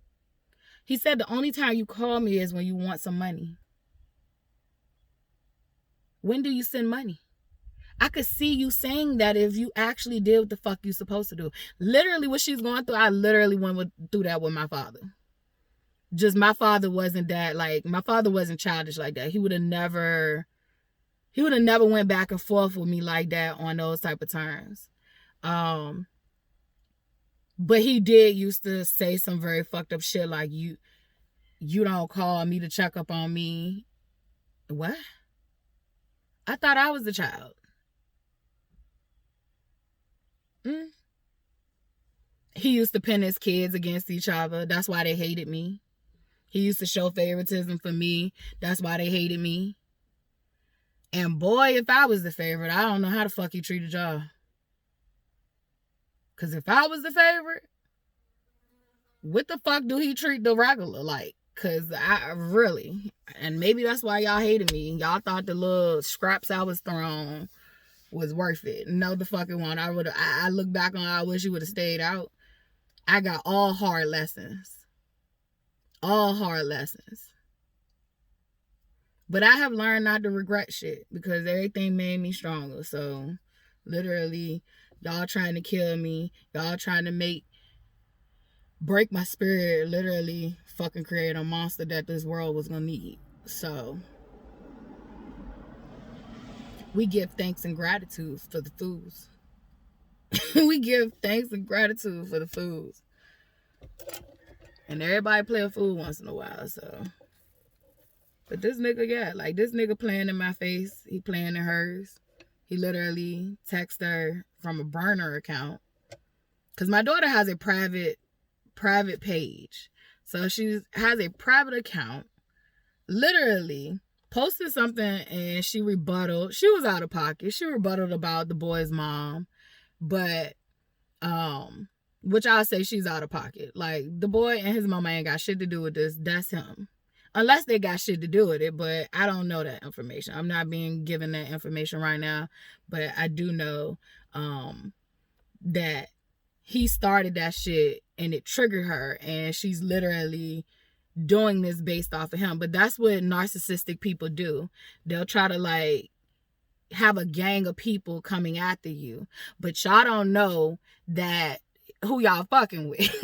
S1: He said the only time you call me is when you want some money. When do you send money? I could see you saying that if you actually did what the fuck you supposed to do. Literally what she's going through, I literally went through that with my father. Just my father wasn't that, like, my father wasn't childish like that. He would have never went back and forth with me like that on those type of terms. But he did used to say some very fucked up shit like, you don't call me to check up on me. What? I thought I was the child. He used to pin his kids against each other. That's why they hated me. He used to show favoritism for me. That's why they hated me. And boy, if I was the favorite, I don't know how the fuck he treated y'all. Because if I was the favorite, what the fuck do he treat the regular like? Because I really, and maybe that's why y'all hated me. Y'all thought the little scraps I was throwing was worth it. No, the fucking one. I look back on, I wish you would have stayed out. I got all hard lessons. All hard lessons. But I have learned not to regret shit because everything made me stronger. So, literally, y'all trying to kill me. Y'all trying to break my spirit. Literally, fucking create a monster that this world was gonna need. So, we give thanks and gratitude for the fools. We give thanks and gratitude for the fools. And everybody play a fool once in a while, so. But this nigga, yeah, like this nigga playing in my face. He playing in hers. He literally texted her from a burner account. Because my daughter has a private page. So she has a private account. Literally posted something and she rebutted. She was out of pocket. She rebutted about the boy's mom. But, which I'll say she's out of pocket. Like, the boy and his mama ain't got shit to do with this. That's him. Unless they got shit to do with it, but I don't know that information. I'm not being given that information right now, but I do know that he started that shit and it triggered her, and she's literally doing this based off of him. But that's what narcissistic people do. They'll try to like have a gang of people coming after you, but y'all don't know that who y'all fucking with.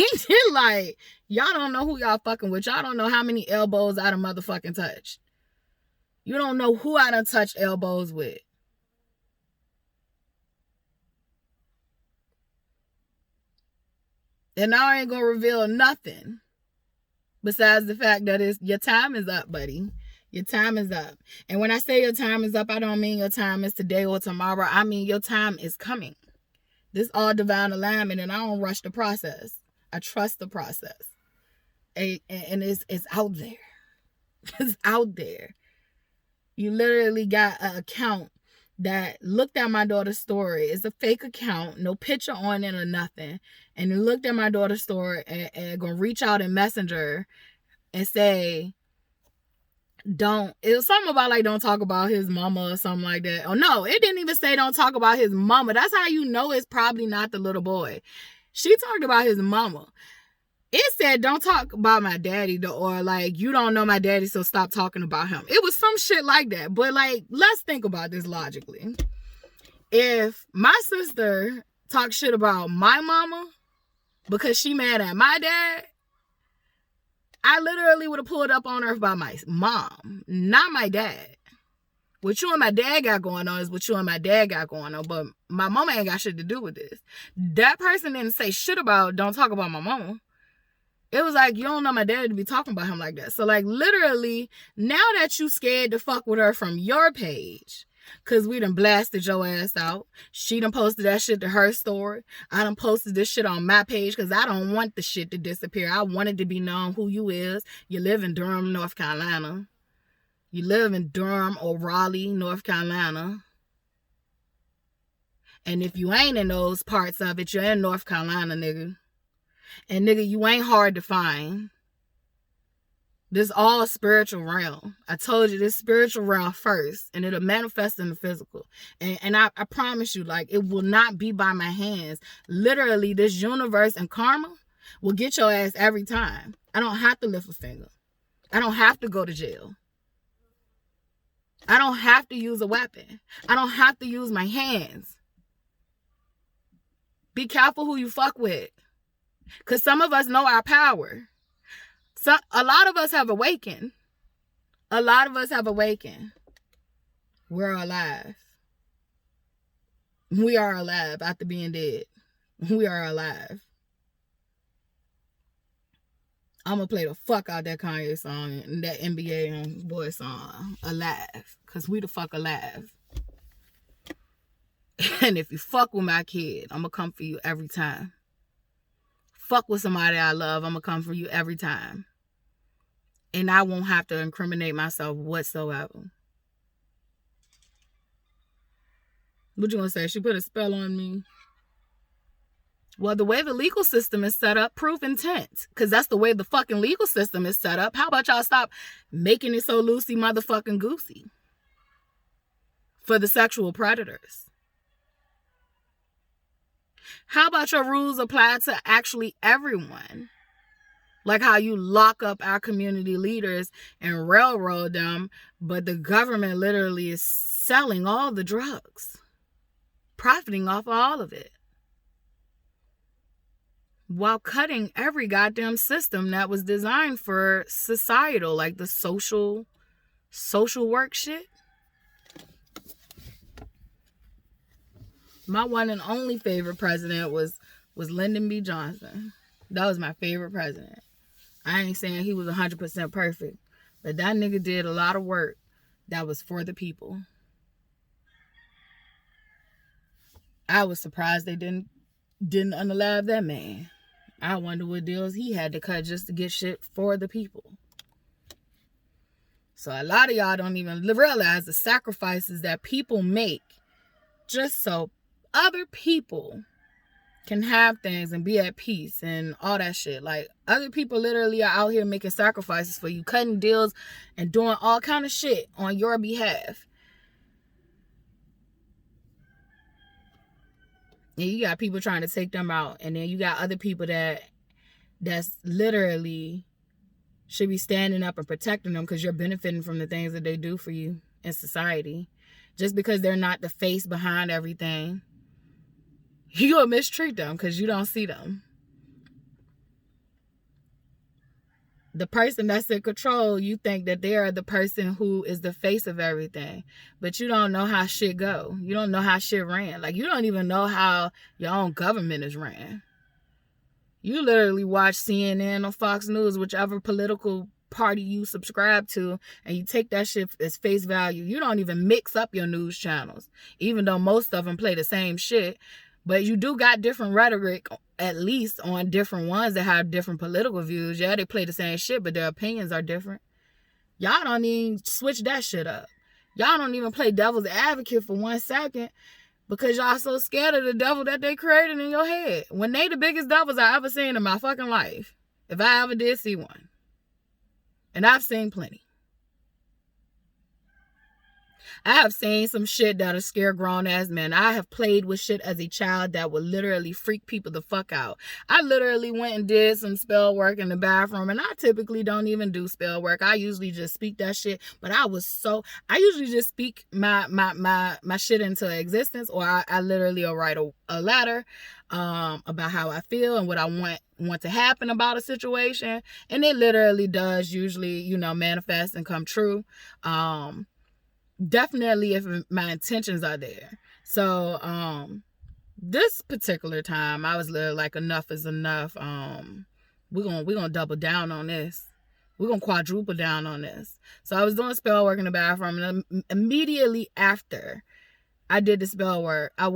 S1: Like, y'all don't know who y'all fucking with. Y'all don't know how many elbows I done motherfucking touched. You don't know who I done touched elbows with. And I ain't gonna reveal nothing besides the fact that your time is up, buddy. Your time is up. And when I say your time is up, I don't mean your time is today or tomorrow. I mean your time is coming. This all divine alignment, and I don't rush the process. I trust the process. And it's out there. It's out there. You literally got an account that looked at my daughter's story. It's a fake account, no picture on it or nothing. And it looked at my daughter's story and gonna reach out in Messenger and say, it was something about like don't talk about his mama or something like that. Oh no, it didn't even say don't talk about his mama. That's how you know it's probably not the little boy. She talked about his mama. It said don't talk about my daddy, or like you don't know my daddy, so stop talking about him. It was some shit like that. But like, let's think about this logically. If my sister talks shit about my mama because she mad at my dad, I literally would have pulled up on her about my mom, not my dad. What you and my dad got going on is what you and my dad got going on, but my mama ain't got shit to do with this. That person didn't say shit about don't talk about my mama. It was like, you don't know my dad to be talking about him like that. So like literally, now that you scared to fuck with her from your page, because we done blasted your ass out. She done posted that shit to her story. I done posted this shit on my page because I don't want the shit to disappear. I want it to be known who you is. You live in Durham, North Carolina. You live in Durham or Raleigh, North Carolina. And if you ain't in those parts of it, you're in North Carolina, nigga. And nigga, you ain't hard to find. This all spiritual realm. I told you this spiritual realm first, and it'll manifest in the physical. And I promise you, like, it will not be by my hands. Literally, this universe and karma will get your ass every time. I don't have to lift a finger. I don't have to go to jail. I don't have to use a weapon. I don't have to use my hands. Be careful who you fuck with. Because some of us know our power. A lot of us have awakened. A lot of us have awakened. We're alive. We are alive after being dead. We are alive. I'm going to play the fuck out that Kanye song and that NBA boy song, Alive. Because we the fuck alive. And if you fuck with my kid, I'm going to come for you every time. Fuck with somebody I love, I'm going to come for you every time. And I won't have to incriminate myself whatsoever. What you gonna say? She put a spell on me? Well, the way the legal system is set up, proof intent. Because that's the way the fucking legal system is set up. How about y'all stop making it so loosey motherfucking goosey? For the sexual predators. How about your rules apply to actually everyone? Like how you lock up our community leaders and railroad them, but the government literally is selling all the drugs, profiting off of all of it, while cutting every goddamn system that was designed for societal, like the social work shit. My one and only favorite president was Lyndon B. Johnson. That was my favorite president. I ain't saying he was 100% perfect, but that nigga did a lot of work that was for the people. I was surprised they didn't unalive that man. I wonder what deals he had to cut just to get shit for the people. So a lot of y'all don't even realize the sacrifices that people make just so other people can have things and be at peace and all that shit. Like, other people literally are out here making sacrifices for you, cutting deals and doing all kind of shit on your behalf. And you got people trying to take them out, and then you got other people that's literally should be standing up and protecting them because you're benefiting from the things that they do for you in society. Just because they're not the face behind everything, you'll mistreat them because you don't see them. The person that's in control, you think that they are the person who is the face of everything. But you don't know how shit go. You don't know how shit ran. Like, you don't even know how your own government is ran. You literally watch CNN or Fox News, whichever political party you subscribe to, and you take that shit as face value. You don't even mix up your news channels, even though most of them play the same shit. But you do got different rhetoric, at least on different ones that have different political views. Yeah, they play the same shit, but their opinions are different. Y'all don't even switch that shit up. Y'all don't even play devil's advocate for 1 second because y'all so scared of the devil that they created in your head. When they the biggest devils I ever seen in my fucking life. If I ever did see one. And I've seen plenty. I have seen some shit that'll scare grown ass men. I have played with shit as a child that would literally freak people the fuck out. I literally went and did some spell work in the bathroom, and I typically don't even do spell work. I usually just speak that shit. But I usually just speak my shit into existence, or I literally will write a letter about how I feel and what I want to happen about a situation, and it literally does usually, manifest and come true. Definitely if my intentions are there. So this particular time I was literally like, enough is enough. We're gonna double down on this. We're gonna quadruple down on this. So I was doing spell work in the bathroom, and immediately after I did the spell work, I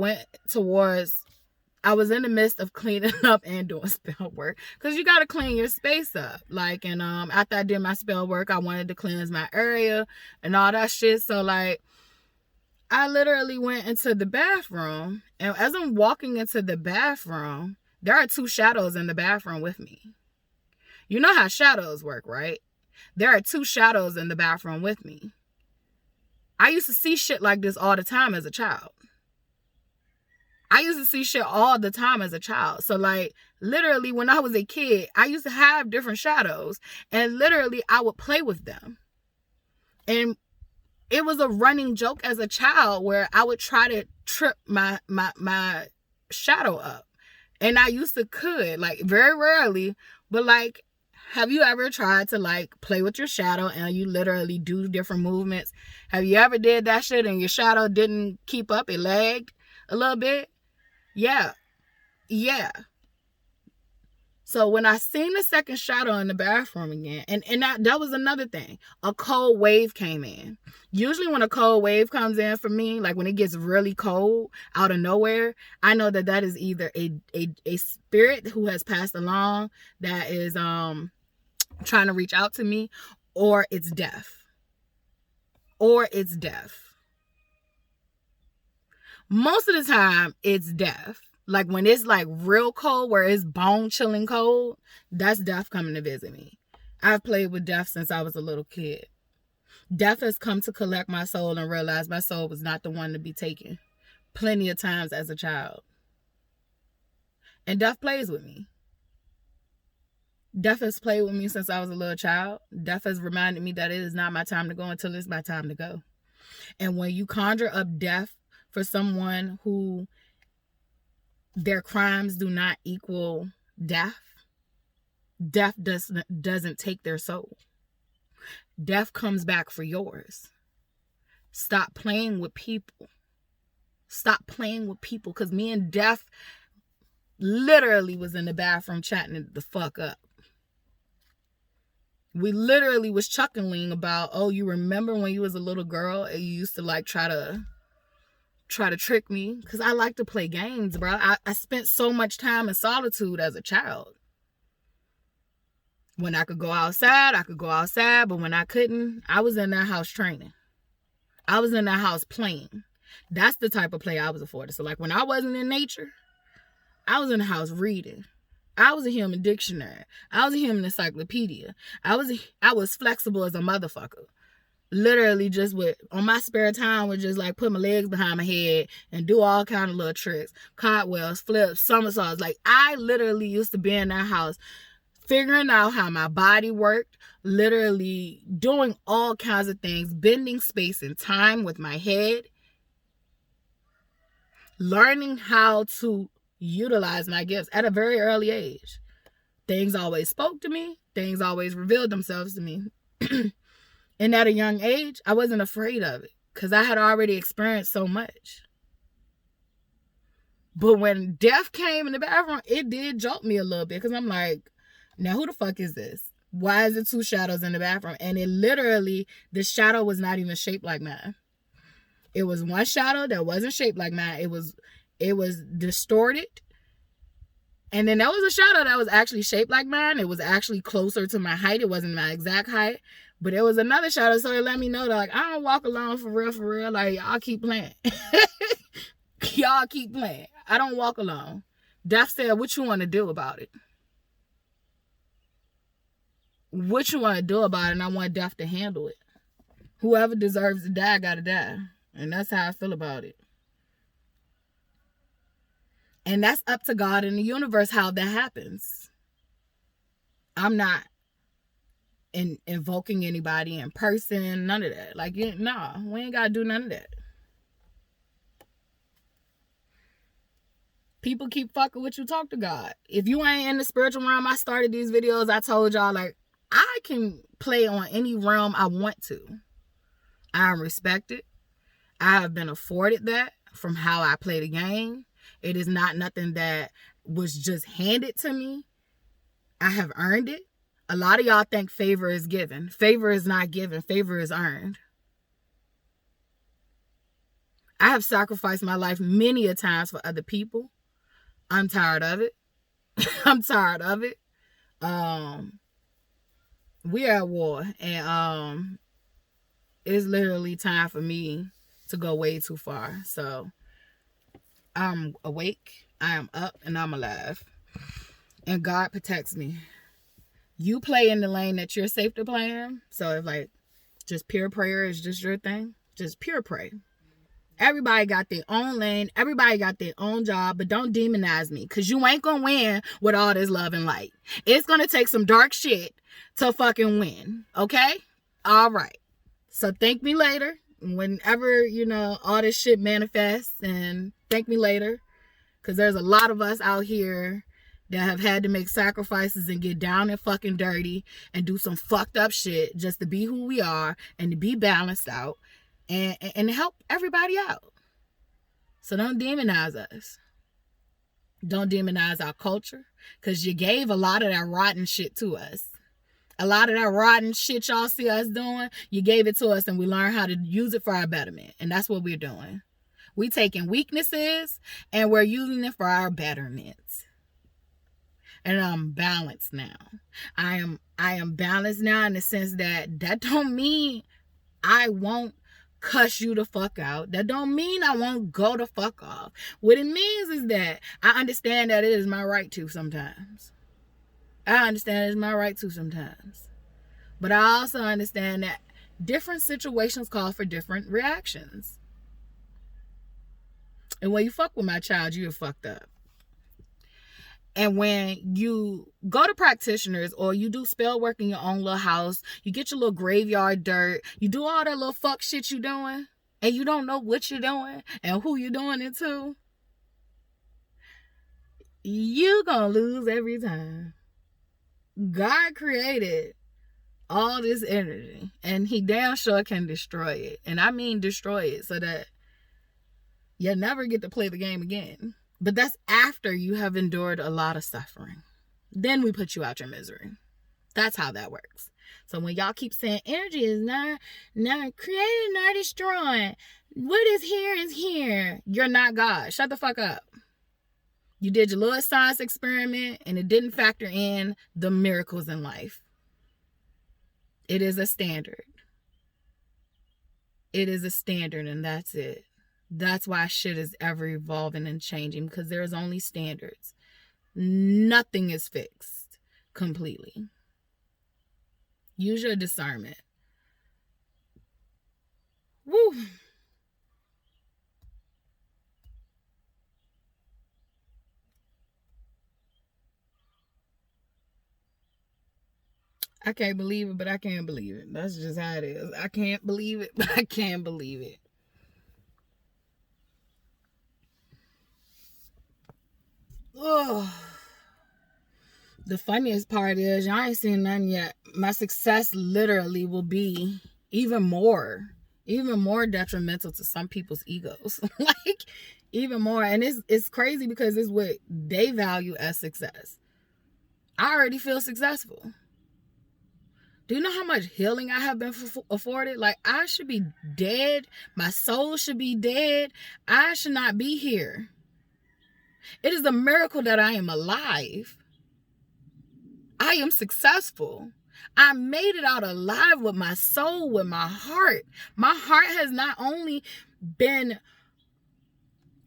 S1: was in the midst of cleaning up and doing spell work, because you got to clean your space up. Like, and after I did my spell work, I wanted to cleanse my area and all that shit. So like, I literally went into the bathroom, and as I'm walking into the bathroom, there are 2 shadows in the bathroom with me. You know how shadows work, right? There are 2 shadows in the bathroom with me. I used to see shit like this all the time as a child. I used to see shit all the time as a child. So like, literally when I was a kid, I used to have different shadows, and literally I would play with them. And it was a running joke as a child where I would try to trip my shadow up. And I used to could, like, very rarely, but like, have you ever tried to like play with your shadow and you literally do different movements? Have you ever did that shit and your shadow didn't keep up? It lagged a little bit? Yeah. So when I seen the second shadow in the bathroom again, and that was another thing, a cold wave came in. Usually when a cold wave comes in for me, like when it gets really cold out of nowhere, I know that is either a spirit who has passed along that is trying to reach out to me, or it's death. Most of the time, it's death. Like when it's like real cold, where it's bone chilling cold, that's death coming to visit me. I've played with death since I was a little kid. Death has come to collect my soul and realize my soul was not the one to be taken. Plenty of times as a child. And death plays with me. Death has played with me since I was a little child. Death has reminded me that it is not my time to go until it's my time to go. And when you conjure up death for someone who their crimes do not equal death, death doesn't take their soul. Death comes back for yours. Stop playing with people. Stop playing with people. Because me and Death literally was in the bathroom chatting it the fuck up. We literally was chuckling about, oh, you remember when you was a little girl and you used to like try to trick me? Because I like to play games, bro. I spent so much time in solitude as a child. When I could go outside, but when I couldn't, I was in that house training. I was in that house playing. That's the type of play I was afforded. So like when I wasn't in nature, I was in the house reading. I was a human dictionary. I was a human encyclopedia. I was flexible as a motherfucker. Literally just on my spare time would just like put my legs behind my head and do all kind of little tricks. Cartwheels, flips, somersaults. Like I literally used to be in that house figuring out how my body worked, literally doing all kinds of things, bending space and time with my head, learning how to utilize my gifts at a very early age. Things always spoke to me. Things always revealed themselves to me. And at a young age, I wasn't afraid of it because I had already experienced so much. But when death came in the bathroom, it did jolt me a little bit because I'm like, now who the fuck is this? Why is it two shadows in the bathroom? And it literally, the shadow was not even shaped like mine. It was one shadow that wasn't shaped like mine. It was distorted. And then there was a shadow that was actually shaped like mine. It was actually closer to my height. It wasn't my exact height. But it was another shadow, so it let me know that like I don't walk alone for real. Like y'all keep playing. Y'all keep playing. I don't walk alone. Death said, what you want to do about it? What you want to do about it? And I want Death to handle it. Whoever deserves to die gotta die. And that's how I feel about it. And that's up to God and the universe how that happens. I'm not invoking anybody in person, none of that. Like, nah, we ain't gotta do none of that. People keep fucking with you, talk to God. If you ain't in the spiritual realm, I started these videos, I told y'all, like, I can play on any realm I want to. I am respected. I have been afforded that from how I play the game. It is not nothing that was just handed to me. I have earned it. A lot of y'all think favor is given. Favor is not given. Favor is earned. I have sacrificed my life many a times for other people. I'm tired of it. I'm tired of it. We are at war. And it's literally time for me to go way too far. So I'm awake, I am up, and I'm alive. And God protects me. You play in the lane that you're safe to play in. So if like just pure prayer is just your thing, just pure pray. Everybody got their own lane. Everybody got their own job. But don't demonize me. Because you ain't going to win with all this love and light. It's going to take some dark shit to fucking win. Okay? All right. So thank me later. Whenever, all this shit manifests. And thank me later. Because there's a lot of us out here that have had to make sacrifices and get down and fucking dirty and do some fucked up shit just to be who we are and to be balanced out and help everybody out. So don't demonize us. Don't demonize our culture, because you gave a lot of that rotten shit to us. A lot of that rotten shit y'all see us doing, you gave it to us and we learned how to use it for our betterment. And that's what we're doing. We taking weaknesses and we're using it for our betterment. And I'm balanced now. I am balanced now in the sense that don't mean I won't cuss you the fuck out. That don't mean I won't go the fuck off. What it means is that I understand that it is my right to sometimes. I understand it's my right to sometimes. But I also understand that different situations call for different reactions. And when you fuck with my child, you're fucked up. And when you go to practitioners or you do spell work in your own little house, you get your little graveyard dirt, you do all that little fuck shit you doing, and you don't know what you're doing and who you're doing it to, you gonna lose every time. God created all this energy, and he damn sure can destroy it. And I mean destroy it so that you'll never get to play the game again. But that's after you have endured a lot of suffering. Then we put you out your misery. That's how that works. So when y'all keep saying energy is not created nor destroyed, what is here, you're not God. Shut the fuck up. You did your little science experiment and it didn't factor in the miracles in life. It is a standard. It is a standard, and that's it. That's why shit is ever evolving and changing, because there's only standards. Nothing is fixed completely. Use your discernment. Woo. I can't believe it, but I can't believe it. That's just how it is. I can't believe it, but I can't believe it. Oh, the funniest part is y'all ain't seen none yet. My success literally will be even more detrimental to some people's egos. Like, even more. And it's crazy because it's what they value as success. I already feel successful. Do you know how much healing I have been afforded? Like, I should be dead. My soul should be dead. I should not be here. It is a miracle that I am alive. I am successful. I made it out alive with my soul, with my heart. My heart has not only been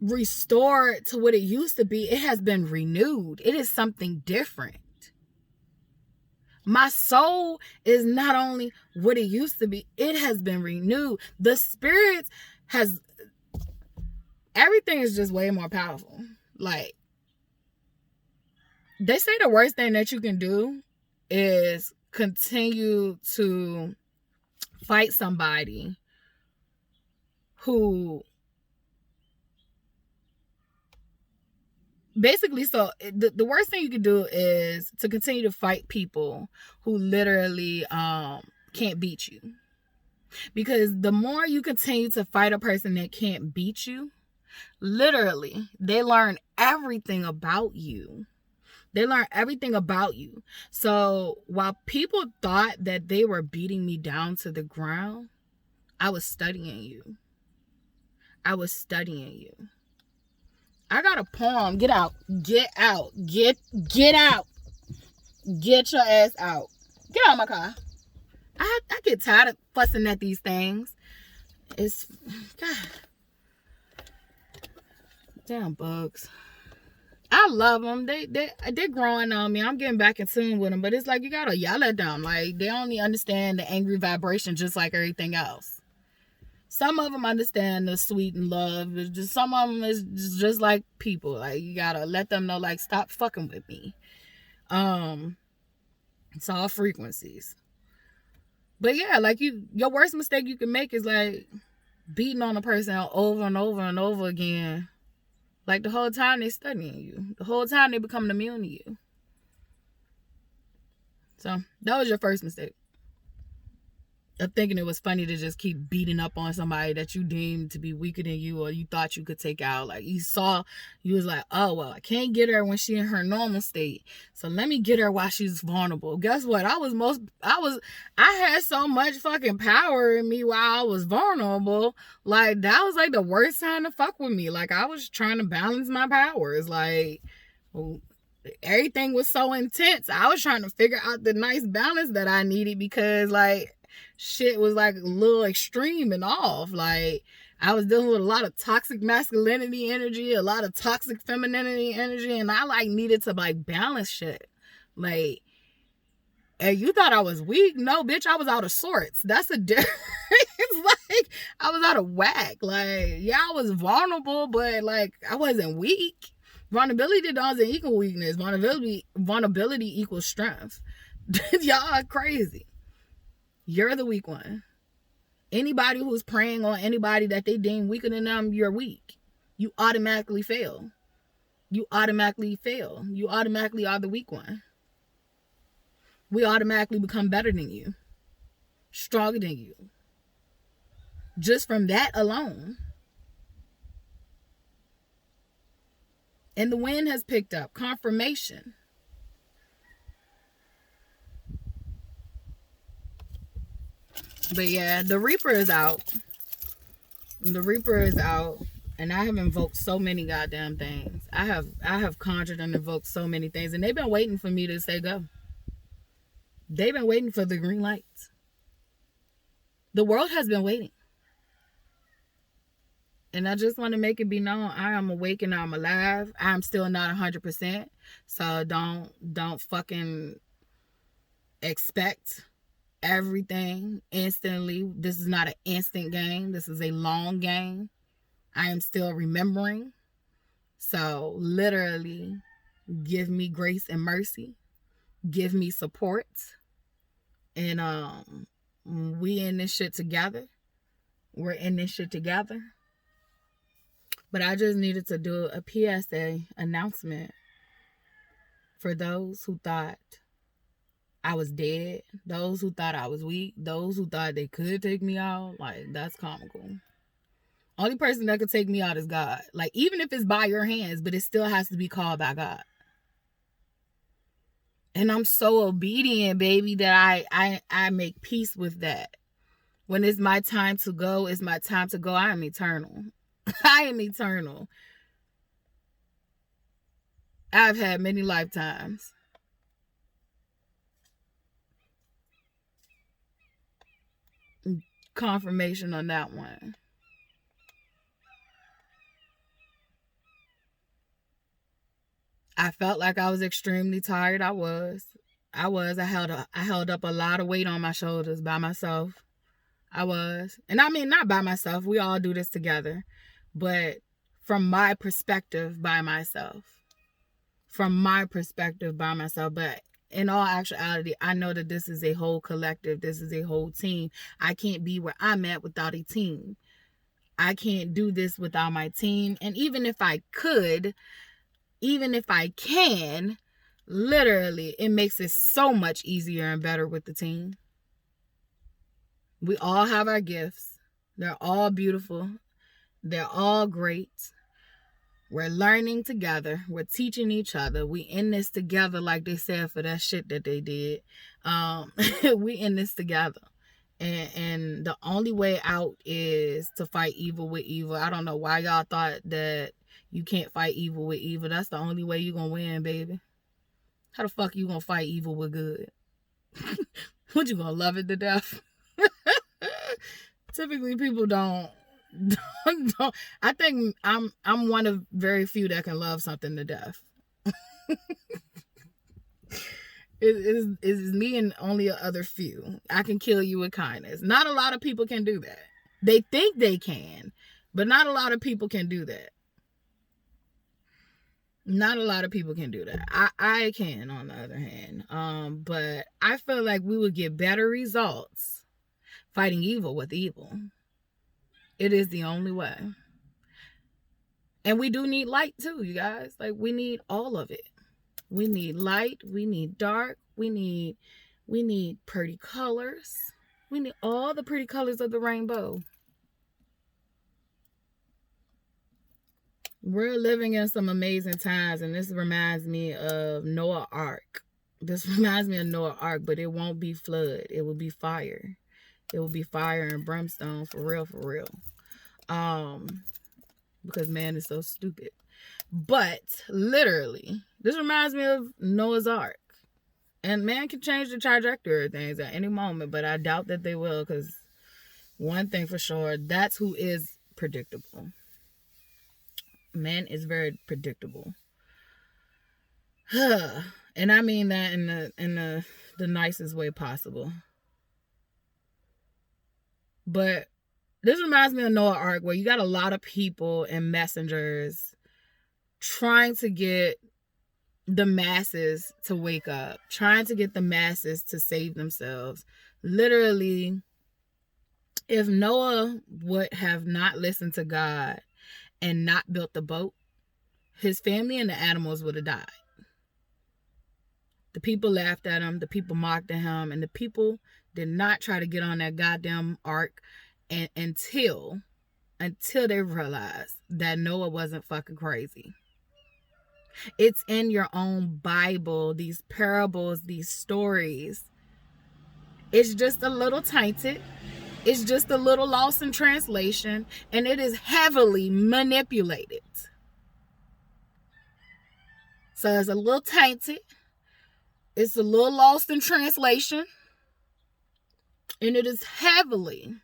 S1: restored to what it used to be, it has been renewed. It is something different. My soul is not only what it used to be, it has been renewed. The spirit has, everything is just way more powerful. Like, they say the worst thing that you can do is continue to fight somebody who basically, so the worst thing you can do is to continue to fight people who literally can't beat you. Because the more you continue to fight a person that can't beat you, literally, they learn everything about you. They learn everything about you. So while people thought that they were beating me down to the ground, I was studying you. I was studying you. I got a poem. Get out. Get out. Get out. Get your ass out. Get out of my car. I get tired of fussing at these things. It's, God. Damn bugs. I love them. They're growing on me. I'm getting back in tune with them. But it's like, you gotta yell at them. Like, they only understand the angry vibration just like everything else. Some of them understand the sweet and love. It's just, some of them is just like people. Like, you gotta let them know, like, stop fucking with me. It's all frequencies. But yeah, like, your worst mistake you can make is like beating on a person over and over and over again. Like, the whole time they studying you. The whole time they becoming immune to you. So, that was your first mistake. Of thinking it was funny to just keep beating up on somebody that you deemed to be weaker than you, or you thought you could take out. Like, you was like, oh, well, I can't get her when she's in her normal state, so let me get her while she's vulnerable. Guess what? I had so much fucking power in me while I was vulnerable. Like, that was like the worst time to fuck with me. Like, I was trying to balance my powers. Like, everything was so intense. I was trying to figure out the nice balance that I needed, because like, shit was like a little extreme and off. Like, I was dealing with a lot of toxic masculinity energy, a lot of toxic femininity energy, and I like needed to like balance shit. Like, and you thought I was weak? No, bitch, I was out of sorts. That's a difference. Like, I was out of whack. Like, yeah, I was vulnerable, but like, I wasn't weak. Vulnerability doesn't equal weakness. Vulnerability equals strength. Y'all are crazy. You're the weak one. Anybody who's preying on anybody that they deem weaker than them, you're weak. You automatically fail. You automatically fail. You automatically are the weak one. We automatically become better than you, stronger than you. Just from that alone. And the wind has picked up. Confirmation. But yeah, the Reaper is out. The Reaper is out. And I have invoked so many goddamn things. I have conjured and invoked so many things. And they've been waiting for me to say go. They've been waiting for the green lights. The world has been waiting. And I just want to make it be known, I am awake and I'm alive. I'm still not 100%. So don't fucking expect everything instantly. This is not an instant game. This is a long game. I am still remembering. So literally, give me grace and mercy. Give me support. And we in this shit together. We're in this shit together. But I just needed to do a PSA announcement for those who thought I was dead, those who thought I was weak, those who thought they could take me out. Like, that's comical. Only person that could take me out is God. Like, even if it's by your hands, but it still has to be called by God. And I'm so obedient, baby, that I make peace with that. When it's my time to go, it's my time to go. I am eternal. I am eternal. I've had many lifetimes. Confirmation on that one. I felt like I was extremely tired. I was. I held up a lot of weight on my shoulders by myself. I was. And I mean, not by myself. We all do this together. But from my perspective, by myself. From my perspective, by myself. But in all actuality, I know that this is a whole collective. This is a whole team. I can't be where I'm at without a team. I can't do this without my team. And even if I could, even if I can, literally, it makes it so much easier and better with the team. We all have our gifts. They're all beautiful. They're all great. We're learning together. We're teaching each other. We in this together, like they said for that shit that they did. We in this together. And the only way out is to fight evil with evil. I don't know why y'all thought that you can't fight evil with evil. That's the only way you're going to win, baby. How the fuck you going to fight evil with good? What, you going to love it to death? Typically, people don't. I think I'm one of very few that can love something to death. It is me and only other few. I can kill you with kindness. Not a lot of people can do that. They think they can, but not a lot of people can do that. Not a lot of people can do that. I can, on the other hand. But I feel like we would get better results fighting evil with evil. It is the only way. And we do need light too, you guys. Like, we need all of it. We need light. We need dark. We need pretty colors. We need all the pretty colors of the rainbow. We're living in some amazing times, and this reminds me of Noah's Ark. This reminds me of Noah's Ark, but it won't be flood. It will be fire. It will be fire and brimstone, for real, for real. Because man is so stupid. But literally, this reminds me of Noah's Ark. And man can change the trajectory of things at any moment, but I doubt that they will, because one thing for sure, that's who is predictable. Man is very predictable. And I mean that in the nicest way possible. But this reminds me of Noah's Ark, where you got a lot of people and messengers trying to get the masses to wake up, trying to get the masses to save themselves. Literally, if Noah would have not listened to God and not built the boat, his family and the animals would have died. The people laughed at him, the people mocked at him, and the people did not try to get on that goddamn ark until they realized that Noah wasn't fucking crazy. It's in your own Bible, these parables, these stories. It's just a little tainted. It's just a little lost in translation, and it is heavily manipulated. So it's a little tainted. It's a little lost in translation, and it is heavily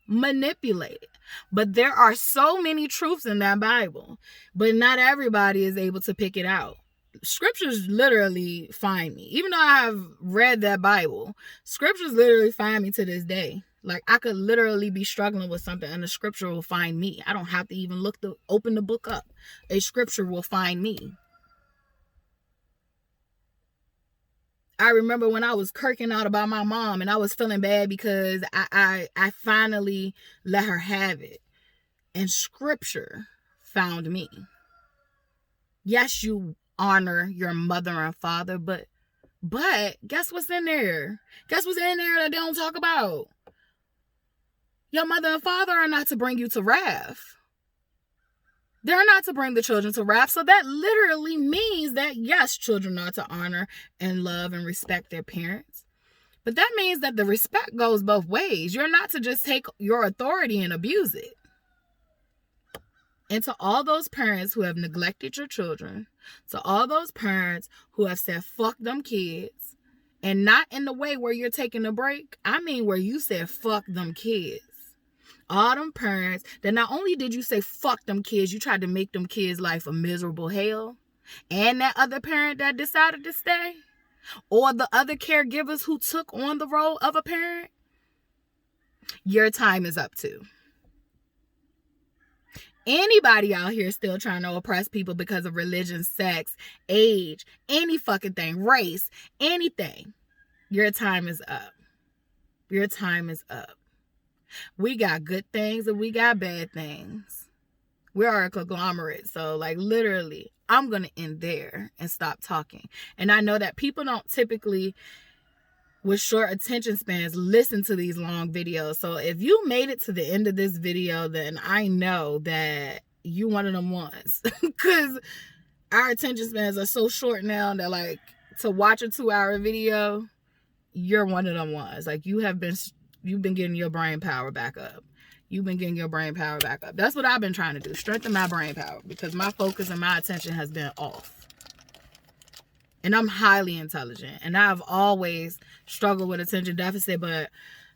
S1: manipulated. But there are so many truths in that Bible, but not everybody is able to pick it out. Scriptures literally find me. Even though I have read that Bible, scriptures literally find me to this day. Like, I could literally be struggling with something and the scripture will find me. I don't have to even open the book up. A scripture will find me. I remember when I was kirking out about my mom and I was feeling bad because I finally let her have it. And scripture found me. Yes, you honor your mother and father, but guess what's in there? Guess what's in there that they don't talk about? Your mother and father are not to bring you to wrath. They're not to bring the children to wrath. So that literally means that, yes, children are to honor and love and respect their parents. But that means that the respect goes both ways. You're not to just take your authority and abuse it. And to all those parents who have neglected your children, to all those parents who have said, fuck them kids, and not in the way where you're taking a break, I mean where you said, fuck them kids. All them parents that not only did you say fuck them kids, you tried to make them kids' life a miserable hell. And that other parent that decided to stay. Or the other caregivers who took on the role of a parent. Your time is up too. Anybody out here still trying to oppress people because of religion, sex, age, any fucking thing, race, anything. Your time is up. Your time is up. We got good things and we got bad things. We are a conglomerate. So, like, literally, I'm going to end there and stop talking. And I know that people don't typically, with short attention spans, listen to these long videos. So if you made it to the end of this video, then I know that you one of them ones. Because our attention spans are so short now that, like, to watch a 2-hour video, you're one of them ones. Like, you've been getting your brain power back up. You've been getting your brain power back up. That's what I've been trying to do. Strengthen my brain power. Because my focus and my attention has been off. And I'm highly intelligent. And I've always struggled with attention deficit. But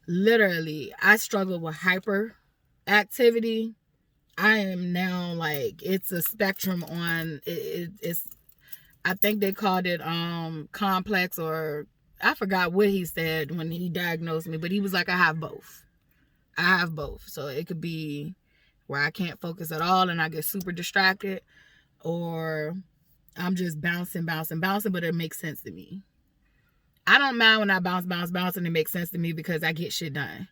S1: literally, I struggle with hyperactivity. I am now, like, it's a spectrum on, it's, I think they called it complex, or I forgot what he said when he diagnosed me, but he was like, I have both. I have both. So it could be where I can't focus at all and I get super distracted, or I'm just bouncing, but it makes sense to me. I don't mind when I bounce, and it makes sense to me because I get shit done.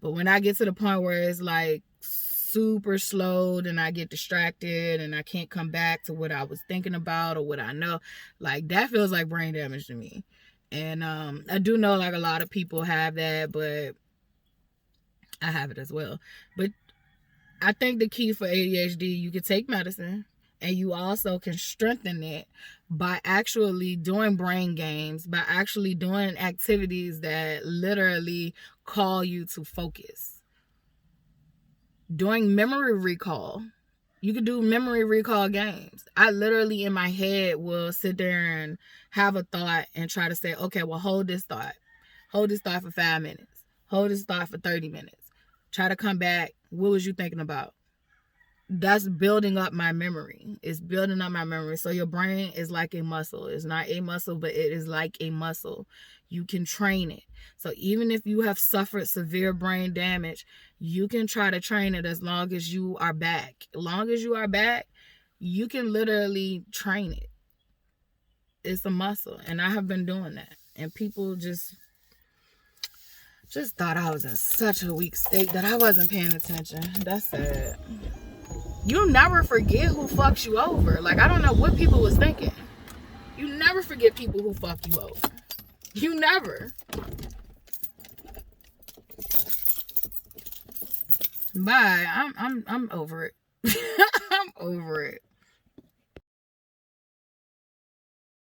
S1: But when I get to the point where it's like super slowed and I get distracted and I can't come back to what I was thinking about or what I know, like, that feels like brain damage to me. And I do know, like, a lot of people have that, but I have it as well. But I think the key for ADHD, you can take medicine, and you also can strengthen it by actually doing brain games, by actually doing activities that literally call you to focus. Doing memory recall. You could do memory recall games. I literally in my head will sit there and have a thought and try to say, okay, well, hold this thought. Hold this thought for 5 minutes. Hold this thought for 30 minutes. Try to come back. What was you thinking about? That's building up my memory. It's building up my memory. So your brain is like a muscle. It's not a muscle, but it is like a muscle. You can train it. So even if you have suffered severe brain damage, you can try to train it as long as you are back. As long as you are back, You can literally train it. It's a muscle. And I have been doing that. And people just thought I was in such a weak state that I wasn't paying attention. That's sad. You never forget who fucks you over. Like, I don't know what people was thinking. You never forget people who fuck you over. You never. Bye. I'm over it. I'm over it.